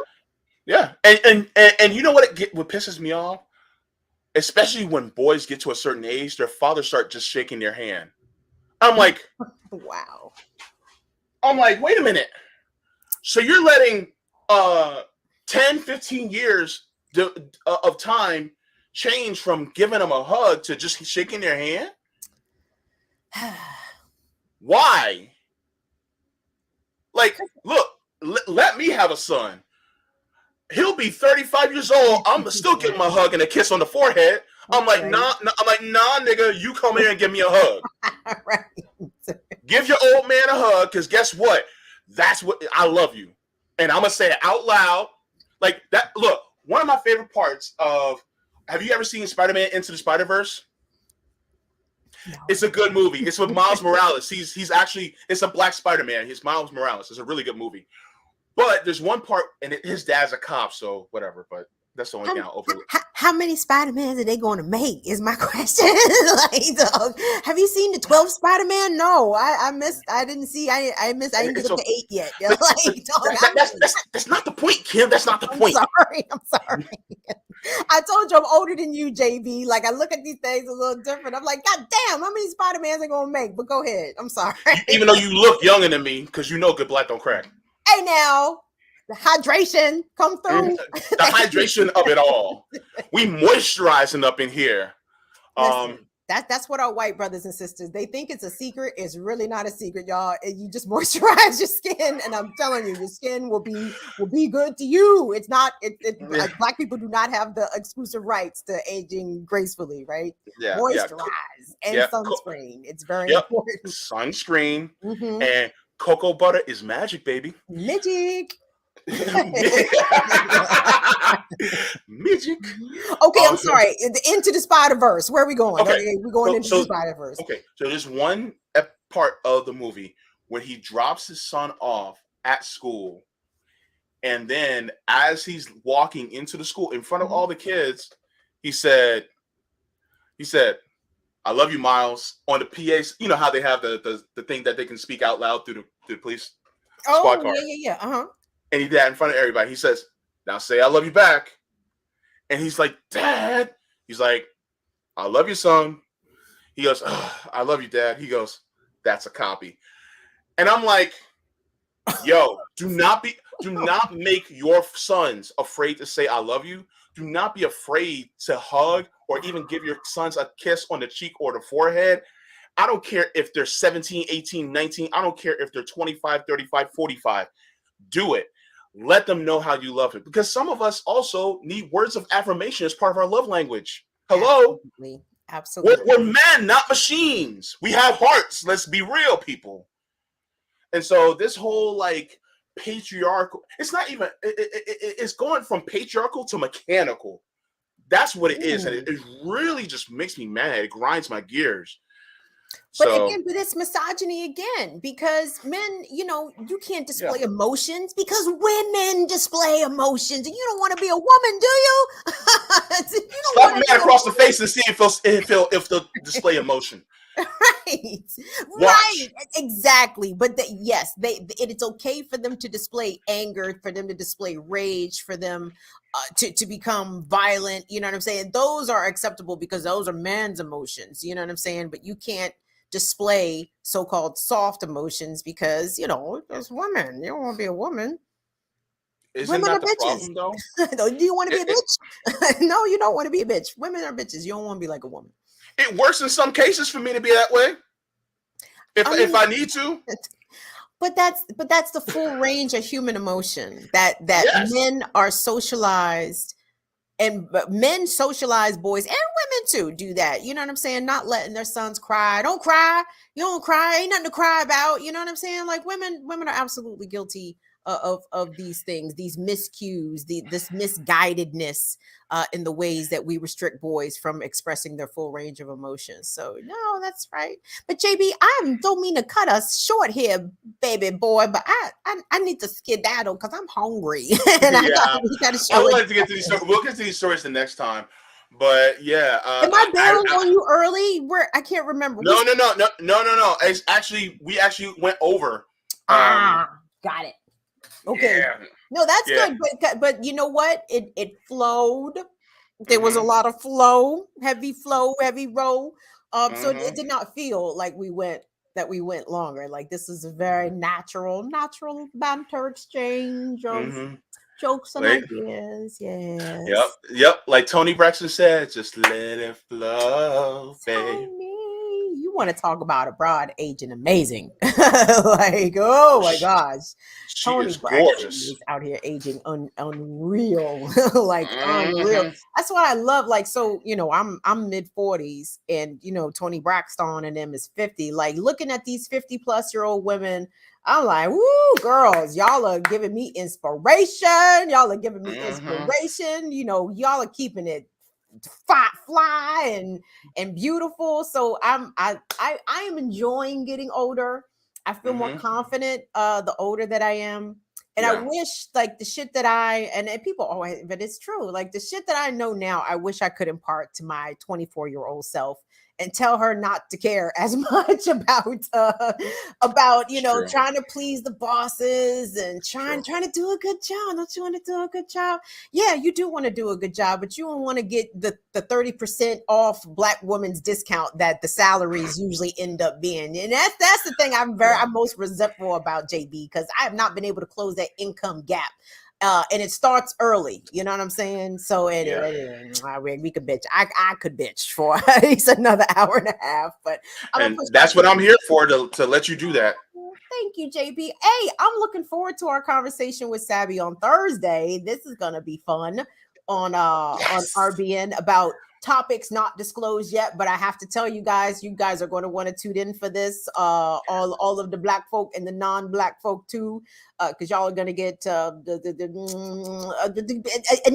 Yeah. And you know what what pisses me off? Especially when boys get to a certain age, their fathers start just shaking their hand. I'm like, wow. I'm like, wait a minute. So you're letting 10, 15 years of time change from giving them a hug to just shaking their hand? Why? Like, look, let me have a son. He'll be 35 years old. I'm still giving him a hug and a kiss on the forehead. I'm like, nah, nigga, you come here and give me a hug. Right. Give your old man a hug, because guess what? That's what I love you. And I'm gonna say it out loud. Like that. Look, one of my favorite parts of, have you ever seen Spider-Man Into the Spider-Verse? No. It's a good movie. It's with Miles Morales. He's actually, it's a black Spider-Man. He's Miles Morales. It's a really good movie. But there's one part, and his dad's a cop, so whatever. But that's the only thing I'll overlook. How many Spider-Mans are they going to make? Is my question. Have you seen the 12th Spider-Man? No, I missed. I didn't see. I missed. I didn't get up to 8 yet. That's not the point, Kim. That's not the point. I'm sorry. I told you I'm older than you, JB. Like, I look at these things a little different. I'm like, God damn, how many Spider-Mans are going to make? But go ahead. I'm sorry. Even though you look younger than me, because you know good black don't crack. Hey, now, the hydration come through. The hydration of it all. We moisturizing up in here. Listen, that's what our white brothers and sisters, they think it's a secret. It's really not a secret, y'all. You just moisturize your skin, and I'm telling you, your skin will be good to you. It's not like black people do not have the exclusive rights to aging gracefully, right? Yeah, moisturize and sunscreen. It's very important. Sunscreen and cocoa butter is magic, baby. Magic. Magic. Okay, I'm sorry. Into the Spider-Verse. Where are we going? Okay, we're going into the Spider-Verse. Okay, so there's one part of the movie when he drops his son off at school, and then as he's walking into the school in front of all the kids, he said, "I love you, Miles." On the PAs, you know how they have the thing that they can speak out loud through the police squad car. Yeah. And he did that in front of everybody. He says, "Now say I love you back." And he's like, "Dad." He's like, "I love you, son." He goes, "I love you, Dad." He goes, "That's a copy." And I'm like, yo, do not make your sons afraid to say I love you. Do not be afraid to hug or even give your sons a kiss on the cheek or the forehead. I don't care if they're 17, 18, 19. I don't care if they're 25, 35, 45. Do it. Let them know how you love it. Because some of us also need words of affirmation as part of our love language. Hello? Absolutely. We're men, not machines. We have hearts. Let's be real, people. And so this whole like patriarchal, it's not even, it's going from patriarchal to mechanical. That's what it is. And it really just makes me mad. It grinds my gears. But it's misogyny again, because men, you can't display emotions because women display emotions, and you don't want to be a woman, do you? Slap a man across the face and see if they'll display emotion. Right, exactly. But it's okay for them to display anger, for them to display rage, for them to become violent. You know what I'm saying? Those are acceptable because those are men's emotions. You know what I'm saying? But you can't display so-called soft emotions because there's women. You don't want to be a woman. Women that are the bitches. Problem, though? Do you want to be a bitch? No, you don't want to be a bitch. Women are bitches. You don't want to be like a woman. It works in some cases for me to be that way. If I need to. But that's the full range of human emotion that men are socialized. And men socialize boys and women too do that. You know what I'm saying? Not letting their sons cry. Don't cry. You don't cry. Ain't nothing to cry about. You know what I'm saying? Like women are absolutely guilty of these things, these miscues, this misguidedness in the ways that we restrict boys from expressing their full range of emotions. So no, that's right. But JB, I don't mean to cut us short here, baby boy, but I need to skedaddle because I'm hungry. And I wanted to get to these stories. We'll get to these stories the next time. But yeah, am I bailing on you early? I can't remember. No. It's actually we went over. Got it. Okay. Yeah. No, that's good. But you know what? It flowed. There was a lot of heavy roll. So it did not feel like we went longer. Like this is a very natural banter exchange of jokes and ideas. Yes. Yep. Like Tony Braxton said, just let it flow, babe. You want to talk about a broad aging amazing. Like, oh my gosh. Tony Braxton is out here aging unreal. Like unreal. That's what I love. Like, so I'm mid-40s and Tony Braxton and them is 50. Like looking at these 50-plus-year-old women, I'm like, woo, girls, y'all are giving me inspiration. Y'all are keeping it fly and beautiful. So I am enjoying getting older. I feel more confident the older that I am. And I Yeah. wish like the shit that and people always, but it's true. Like the shit that I know now, I wish I could impart to my 24-year-old self and tell her not to care as much about It's true. trying to please the bosses and trying True. to do a good job. Don't you want to do a good job? Yeah, you do want to do a good job, but you don't want to get the 30% off black woman's discount that the salaries usually end up being. And that's the thing I'm most resentful about, JB, because I have not been able to close that income gap. And it starts early, you know what I'm saying? So we could bitch. I could bitch for at least another hour and a half, but I'm gonna And push that's back. what I'm here for, to let you do that. Thank you, JB. Hey, I'm looking forward to our conversation with Sabby on Thursday. This is gonna be fun on Yes. RBN about topics not disclosed yet, but I have to tell you guys are going to want to tune in for this. All of the black folk and the non-black folk too, because y'all are going to get an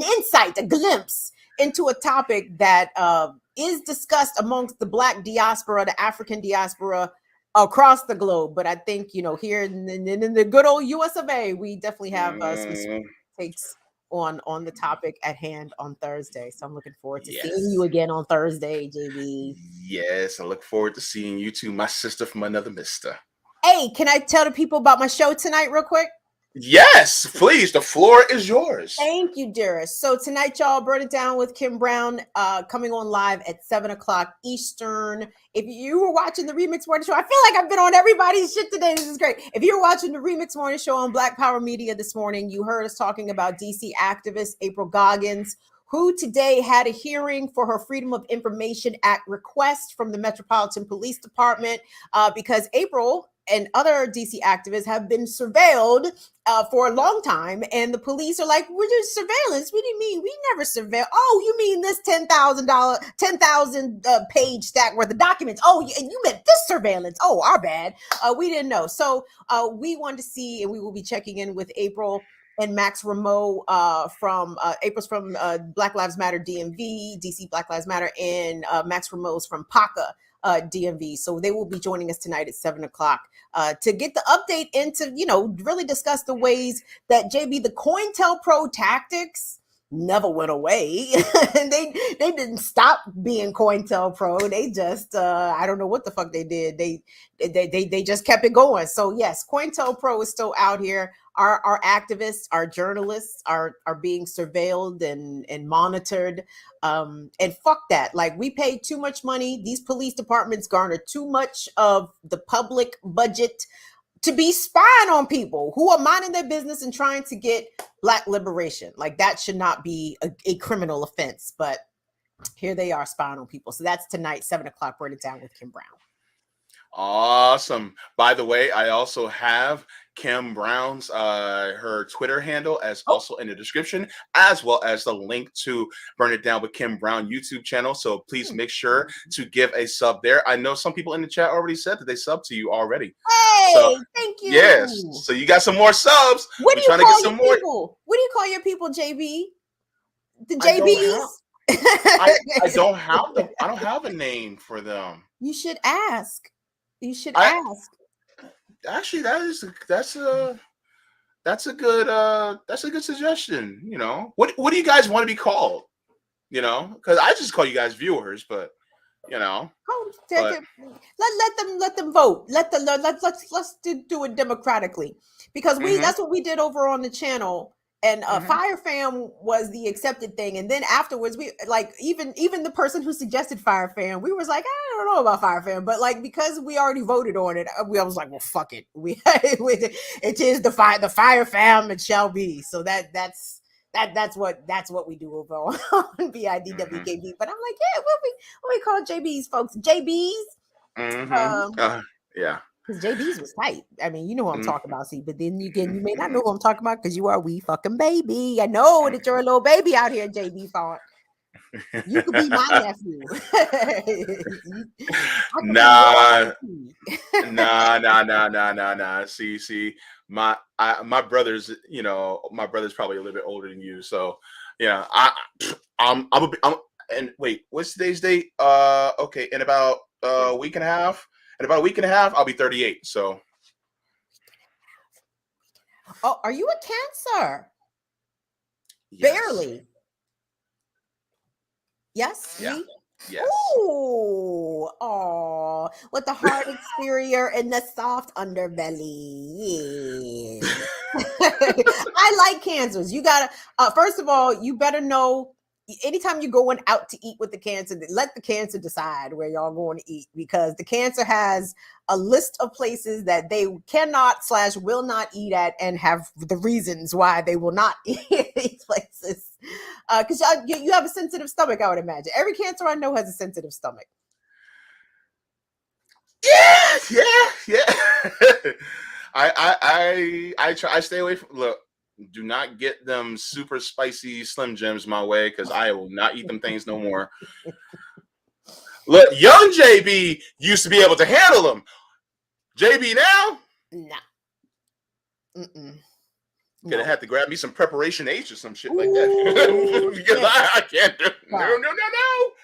insight, a glimpse into a topic that is discussed amongst the black diaspora, the African diaspora across the globe. But I think here in the good old US of A, we definitely have some takes on the topic at hand on Thursday. So I'm looking forward to seeing you Yes. again on Thursday, JB. Yes. I look forward to seeing you too, my sister from another mister. Hey, can I tell the people about my show tonight real quick? Yes, please. The floor is yours. Thank you, dearest. So tonight, y'all, Burn It Down with Kim Brown, coming on live at 7:00 Eastern. If you were watching the Remix Morning Show, I feel like I've been on everybody's shit today. This is great. If you were watching the Remix Morning Show on Black Power Media this morning, you heard us talking about DC activist April Goggins, who today had a hearing for her Freedom of Information Act request from the Metropolitan Police Department, because April and other DC activists have been surveilled for a long time, and the police are like, "We're just surveillance. What do you mean? We never surveil. Oh, you mean this $10,000 page stack worth of documents? Oh, and you meant this surveillance? Oh, our bad. We didn't know." So we wanted to see, and we will be checking in with April and Max Rameau from April's from Black Lives Matter DMV, DC Black Lives Matter, and Max Rameau's from PACA. DMV. So they will be joining us tonight at 7:00 to get the update and to, really discuss the ways that JB, the COINTELPRO tactics never went away. And they didn't stop being COINTELPRO. They just I don't know what the fuck they did. They just kept it going. So yes, COINTELPRO is still out here. Our activists, our journalists are being surveilled and monitored. And fuck that. Like, we pay too much money. These police departments garner too much of the public budget to be spying on people who are minding their business and trying to get black liberation. Like, that should not be a criminal offense. But here they are spying on people. So that's tonight, 7:00. Burn It Down with Kim Brown. Awesome. By the way, I also have Kim Brown's her Twitter handle as also in the description, as well as the link to Burn It Down with Kim Brown YouTube channel. So please make sure to give a sub there. I know some people in the chat already said that they subbed to you already. Hey, so, thank you. Yes. So you got some more subs. What do you trying to call get some your more people? What do you call your people, JB? The I don't JBs? have I don't have a name for them. You should ask. You should ask. Actually, that's a good suggestion. What do you guys want to be called? Because I just call you guys viewers, but let them vote. Let's do it democratically, because that's what we did over on the channel. And Fire Fam was the accepted thing, and then afterwards, we even the person who suggested Fire Fam, we was like, I don't know about Fire Fam, but because we already voted on it, we was like, well, fuck it, it is the Fire Fam, it shall be. So that's what we do over on BIDWKB. But I'm like, yeah, what we call JB's folks, JB's. Yeah. Because JB's was tight. I mean, you know what I'm talking about, see. But then you may not know what I'm talking about because you are a wee fucking baby. I know that you're a little baby out here, Jaybefaunt. You could be my nephew. Nah. See, my brother's, my brother's probably a little bit older than you, so yeah. I'm And wait, what's today's date? Okay, in about a week and a half. In about a week and a half, I'll be 38. So. Oh, are you a Cancer? Yes. Barely. Yes, Yeah. me. Yes. Ooh, oh, with the hard exterior and the soft underbelly. Yes. I like Cancers. You gotta, first of all, you better know anytime you're going out to eat with the Cancer, let the Cancer decide where y'all going to eat, because the Cancer has a list of places that they cannot / will not eat at, and have the reasons why they will not eat at these places. Because you have a sensitive stomach, I would imagine. Every Cancer I know has a sensitive stomach. Yeah. I try. I stay away from. Look, do not get them super spicy Slim Jims my way, because I will not eat them things no more. Look, young JB used to be able to handle them. JB now, Nah. Gonna have to grab me some Preparation H or some shit like Ooh, that, because yes. I can't do.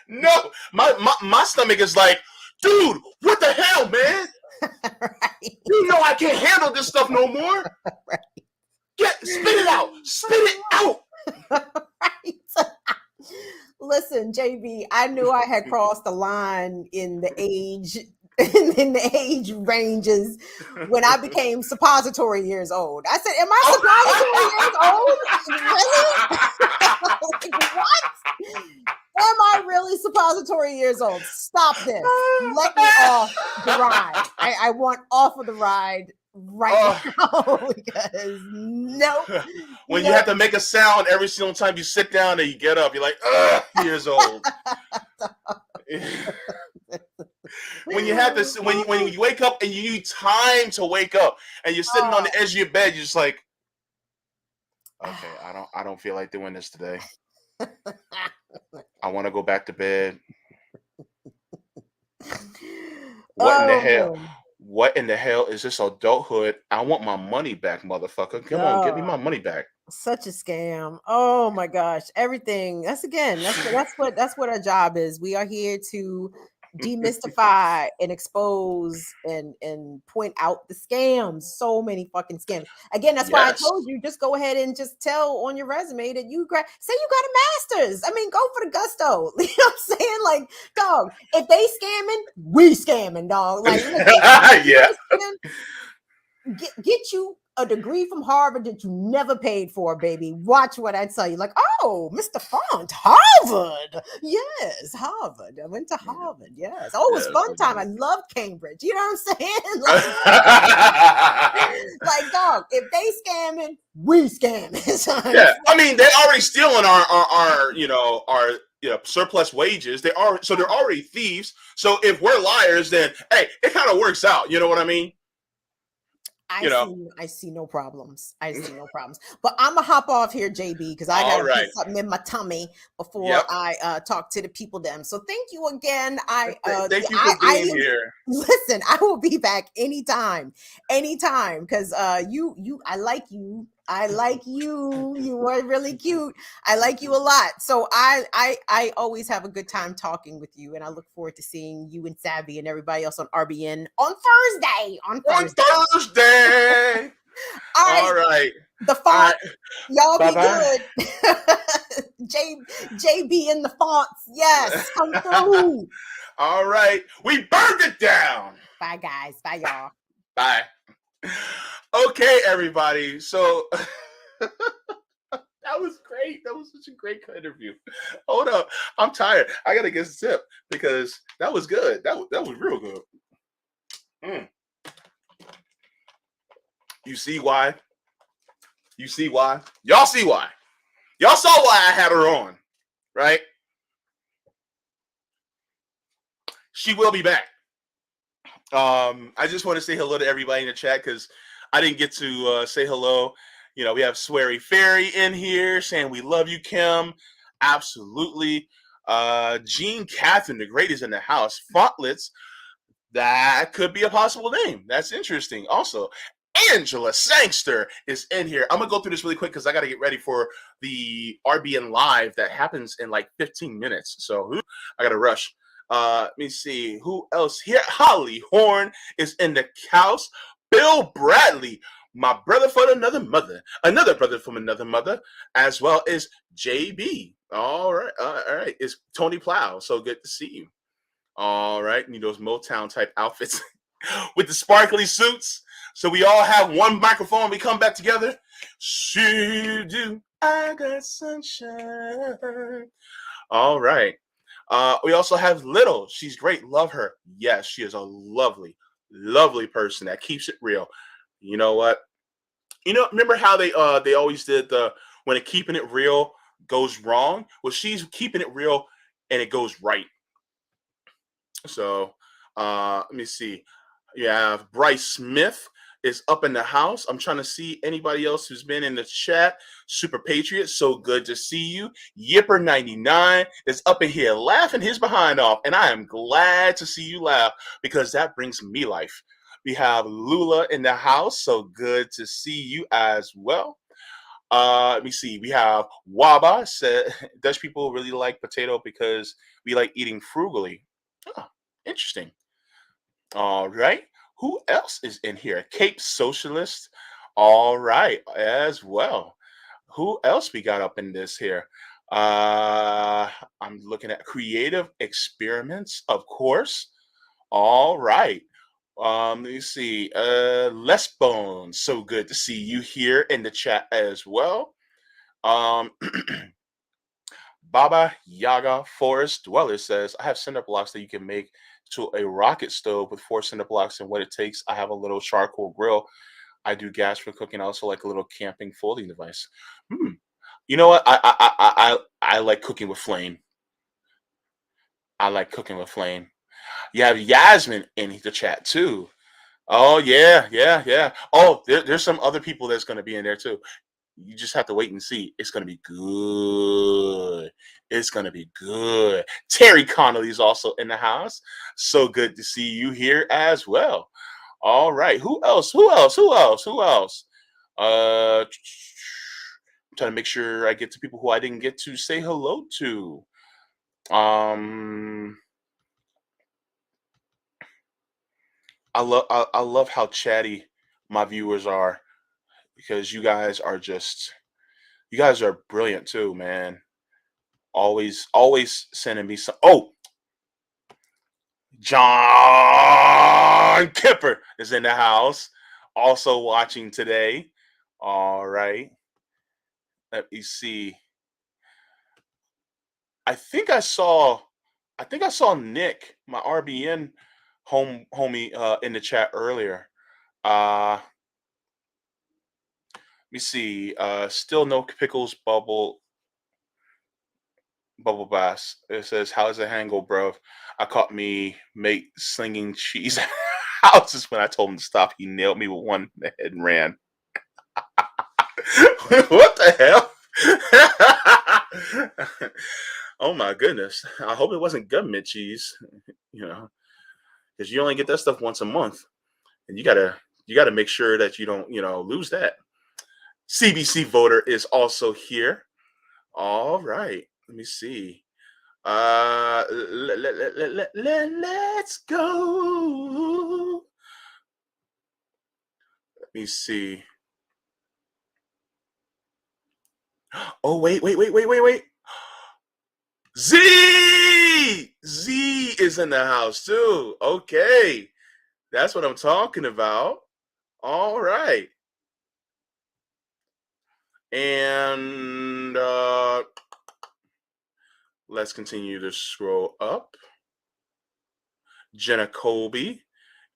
No. My stomach is like, dude, what the hell, man? Right. You know I can't handle this stuff no more. Right. Spit it out. Spit it out. Right. Listen, JB, I knew I had crossed the line in the age in the age ranges when I became suppository years old. I said, am I suppository years old? Really? What? Am I really suppository years old? Stop this. Let me off the ride. I want off of the ride right now, because nope. When you have to make a sound every single time you sit down and you get up, you're like, years old. When you have this, when you wake up and you need time to wake up, and you're sitting on the edge of your bed, you're just like, okay, I don't feel like doing this today. I want to go back to bed. What in the hell? Man. What in the hell is this adulthood? I want my money back, motherfucker. Come on, give me my money back. Such a scam. Oh my gosh. Everything. That's what our job is. We are here to demystify and expose and point out the scams. So many fucking scams. Again, that's why I told you, just go ahead and just tell on your resume that you say you got a master's. I mean, go for the gusto. You know what I'm saying? Like, dog, if they scamming, we scamming, dog. Like, yeah. Get you a degree from Harvard that you never paid for, baby. Watch what I tell you. Like, oh, Mr. Font, Harvard. Yes, Harvard. I went to Harvard. Yes. Oh, it was fun time. I loved Cambridge. You know what I'm saying? Like, dog, if they scamming, we scamming. Yeah. I mean, they're already stealing our surplus wages. They're already thieves. So if we're liars, then hey, it kind of works out. You know what I mean? I see no problems. But I'm gonna hop off here, JB, because I gotta put something in my tummy before I talk to the people. Them. So thank you again. Thank you for being here. Listen, I will be back anytime, because I like you. I like you. You are really cute. I like you a lot. So I always have a good time talking with you, and I look forward to seeing you and Savvy and everybody else on RBN on Thursday. All right. The font. Y'all bye-bye. Be good. JB in the fonts. Yes. Come through. All right. We burned it down. Bye, guys. Bye, y'all. Bye. Okay, everybody. So that was great. That was such a great interview. Hold up. I'm tired. I got to get a sip because that was good. That was real good. You see why? You see why? Y'all see why? Y'all saw why I had her on, right? She will be back. I just want to say hello to everybody in the chat because I didn't get to say hello. You know, we have Sweary Fairy in here saying we love you, Kim. Absolutely. Jean Catherine, the great, is in the house. Fontlets, that could be a possible name. That's interesting. Also, Angela Sangster is in here. I'm gonna go through this really quick because I got to get ready for the RBN live that happens in like 15 minutes. So I gotta rush. Let me see who else here. Holly Horn is in the house. Bill Bradley, my brother from another mother, another brother from another mother, as well as JB. All right, all right. It's Tony Plow. So good to see you. All right, need those Motown type outfits with the sparkly suits. So we all have one microphone. We come back together. She do. I got sunshine. All right. We also have Little. She's great. Love her. Yes, she is a lovely, lovely person that keeps it real. You know what? Remember how they always did the when it keeping it real goes wrong? Well, she's keeping it real and it goes right. So let me see. You have Bryce Smith is up in the house. I'm trying to see anybody else who's been in the chat. Super Patriot, so good to see you. Yipper99 is up in here laughing his behind off, and I am glad to see you laugh because that brings me life. We have Lula in the house, so good to see you as well. Let me see. We have Waba said Dutch people really like potato because we like eating frugally. Oh, interesting. All right. Who else is in here? Cape Socialist. All right, as well. Who else we got up in this here? I'm looking at creative experiments, of course. All right. Let me see. Les Bones. So good to see you here in the chat as well. Um Baba Yaga Forest Dweller says, I have cinder blocks that you can make to a rocket stove with 4 cinder blocks and what it takes. I have a little charcoal grill. I do gas for cooking, also like a little camping folding device. Hmm. You know what? I like cooking with flame. I like cooking with flame. You have Yasmin in the chat too. Oh yeah, yeah, yeah. Oh, there's some other people that's gonna be in there too. You just have to wait and see. It's gonna be good. It's gonna be good. Terry Connolly is also in the house. So good to see you here as well. All right. Who else? Who else? Who else? Who else? I'm trying to make sure I get to people who I didn't get to say hello to. Um, I love how chatty my viewers are because you guys are brilliant too, man. Always sending me some. Oh, John Kipper is in the house, also watching today. All right. Let me see. I think I saw Nick, my RBN homie, in the chat earlier. Let me see. Still no pickles bubble bass. It says, "How's the hango, bro?" I caught me mate slinging cheese houses when I told him to stop. He nailed me with one in the head and ran. What the hell? Oh my goodness! I hope it wasn't government cheese, you know, because you only get that stuff once a month, and you gotta make sure that you don't lose that. CBC voter is also here. All right, let me see. Let's go. Let me see. Oh wait. Z is in the house too. Okay, that's what I'm talking about. All right, and let's continue to scroll up. Jenna Colby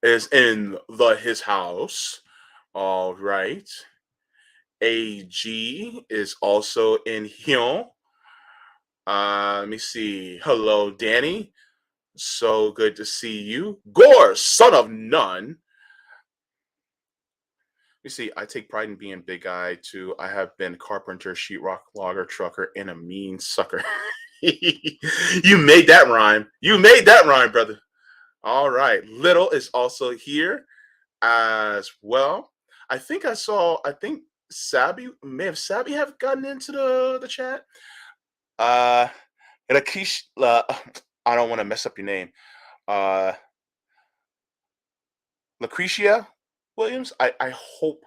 is in his house. All right. AG is also in here. Let me see. Hello, Danny. So good to see you. Gore, son of none. You see, I take pride in being big guy too. I have been carpenter, sheetrock, logger, trucker, and a mean sucker. You made that rhyme. You made that rhyme, brother. All right. Little is also here as well. I think Sabby have gotten into the chat. Uh, Rakesh, I don't want to mess up your name. Uh, Lucretia Williams. I hope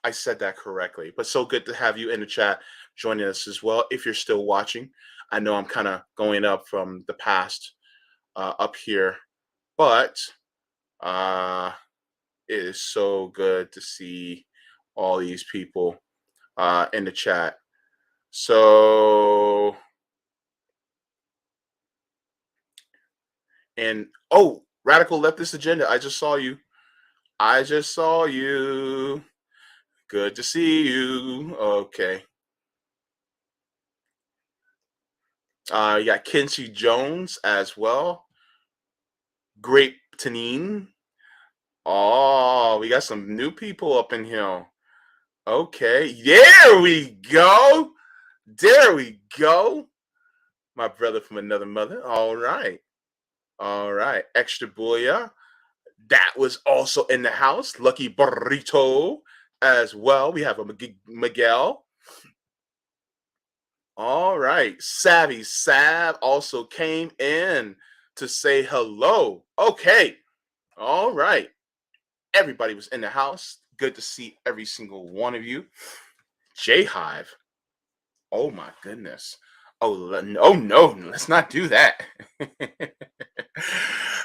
I said that correctly. But so good to have you in the chat joining us as well. If you're still watching, I know I'm kind of going up from the past up here, but uh, it is so good to see all these people in the chat. So, and oh, Radical Leftist Agenda, I just saw you. I just saw you. Good to see you. Okay. You got Kinsey Jones as well. Great Tanine. Oh, we got some new people up in here. Okay. There we go. There we go. My brother from another mother. All right. All right. Extra Booyah. That was also in the house. Lucky Burrito as well. We have a Miguel. All right. Savvy Sav also came in to say hello. Okay. All right. Everybody was in the house. Good to see every single one of you. J Hive. Oh my goodness. Oh no, let's not do that.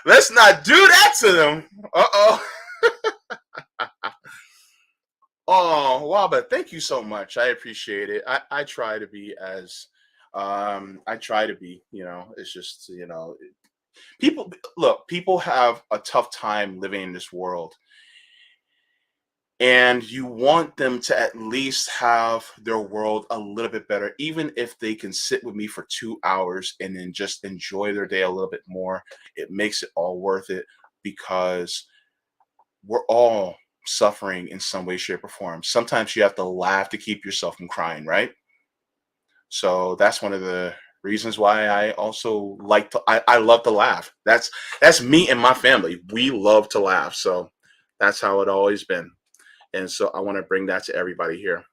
Let's not do that to them. Uh-oh. Oh, wow, but thank you so much. I appreciate it. I try to be as I try to be, it's just, people look, people have a tough time living in this world. And you want them to at least have their world a little bit better, even if they can sit with me for 2 hours and then just enjoy their day a little bit more. It makes it all worth it because we're all suffering in some way, shape, or form. Sometimes you have to laugh to keep yourself from crying, right? So that's one of the reasons why I also I love to laugh. That's me and my family. We love to laugh. So that's how it always been. And so I want to bring that to everybody here.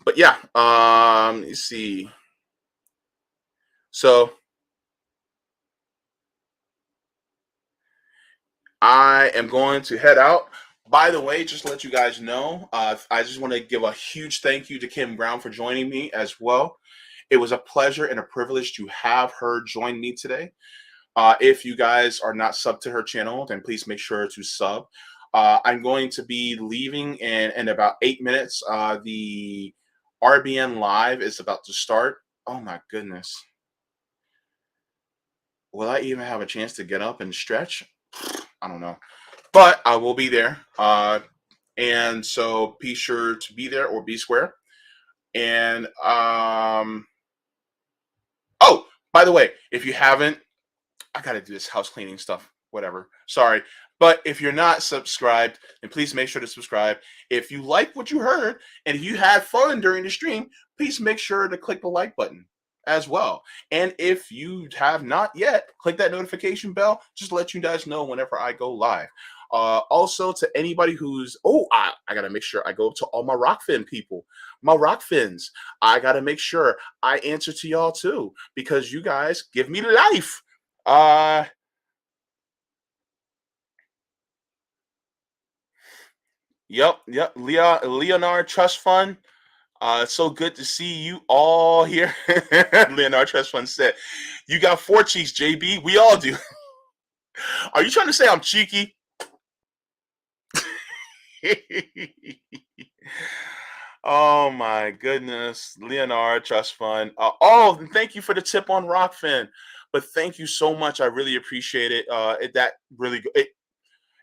But yeah, you see. So I am going to head out. By the way, just to let you guys know, I just want to give a huge thank you to Kim Brown for joining me as well. It was a pleasure and a privilege to have her join me today. If you guys are not subbed to her channel, then please make sure to sub. I'm going to be leaving in about 8 minutes. The RBN Live is about to start. Oh my goodness. Will I even have a chance to get up and stretch? I don't know. But I will be there. And so be sure to be there or be square. And oh, by the way, if you haven't, I gotta do this house cleaning stuff, whatever. Sorry. But if you're not subscribed, then please make sure to subscribe. If you like what you heard and if you had fun during the stream, please make sure to click the like button as well. And if you have not yet, click that notification bell just to let you guys know whenever I go live. Also, to anybody who's, I got to make sure I go to all my Rockfin people, my Rockfins. I got to make sure I answer to y'all too, because you guys give me life. Yep. Leonard Trust Fund. It's so good to see you all here. Leonard Trust Fund said, "You got 4 cheeks, JB. We all do." Are you trying to say I'm cheeky? Oh my goodness, Leonard Trust Fund. Thank you for the tip on Rockfin. But thank you so much. I really appreciate it. That really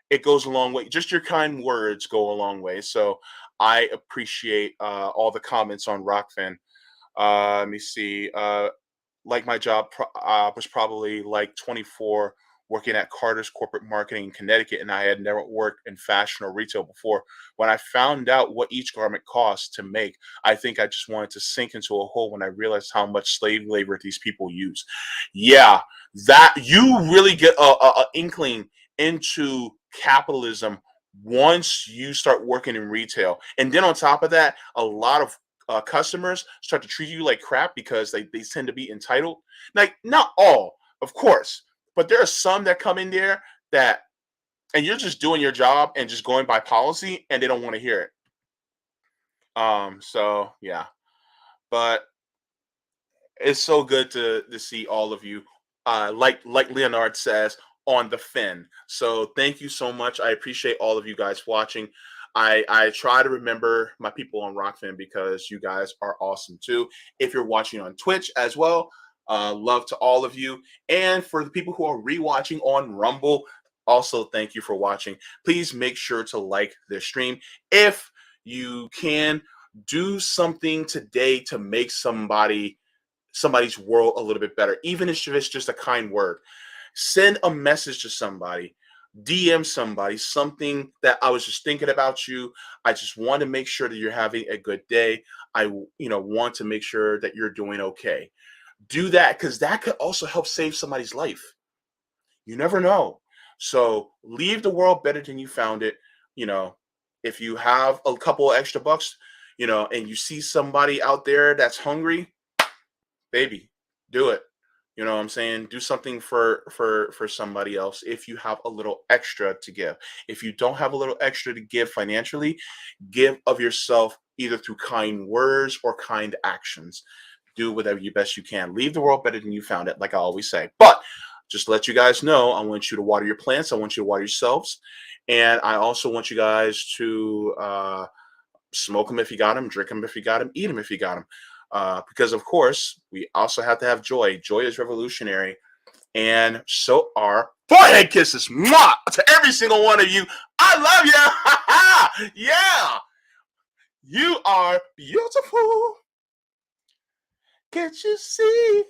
it goes a long way. Just your kind words go a long way. So I appreciate all the comments on Rockfin. Let me see. Like my job was probably like 24 working at Carter's Corporate Marketing in Connecticut, and I had never worked in fashion or retail before. When I found out what each garment costs to make, I think I just wanted to sink into a hole when I realized how much slave labor these people use. Yeah, that you really get a inkling into capitalism once you start working in retail. And then on top of that, a lot of customers start to treat you like crap because they tend to be entitled. Like, not all, of course, but there are some that come in there that, and you're just doing your job and just going by policy, and they don't want to hear it. So yeah, but it's so good to see all of you. Like Leonard says, on the fin. So thank you so much. I appreciate all of you guys watching. I try to remember my people on Rockfin because you guys are awesome too. If you're watching on Twitch as well, love to all of you. And for the people who are rewatching on Rumble, also thank you for watching. Please make sure to like this stream. If you can, do something today to make somebody's world a little bit better, even if it's just a kind word. Send a message to somebody, DM somebody, something that I was just thinking about you. I just want to make sure that you're having a good day. I want to make sure that you're doing okay. Do that, because that could also help save somebody's life. You never know. So leave the world better than you found it. You know, if you have a couple of extra bucks, and you see somebody out there that's hungry, baby, do it. You know what I'm saying? Do something for somebody else if you have a little extra to give. If you don't have a little extra to give financially, give of yourself either through kind words or kind actions. Do whatever you best you can. Leave the world better than you found it, like I always say. But just to let you guys know, I want you to water your plants. I want you to water yourselves. And I also want you guys to smoke them if you got them, drink them if you got them, eat them if you got them. Because, of course, we also have to have joy. Joy is revolutionary. And so are forehead kisses. Mwah! To every single one of you. I love you. Yeah. You are beautiful. Can't you see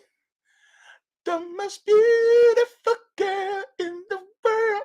the most beautiful girl in the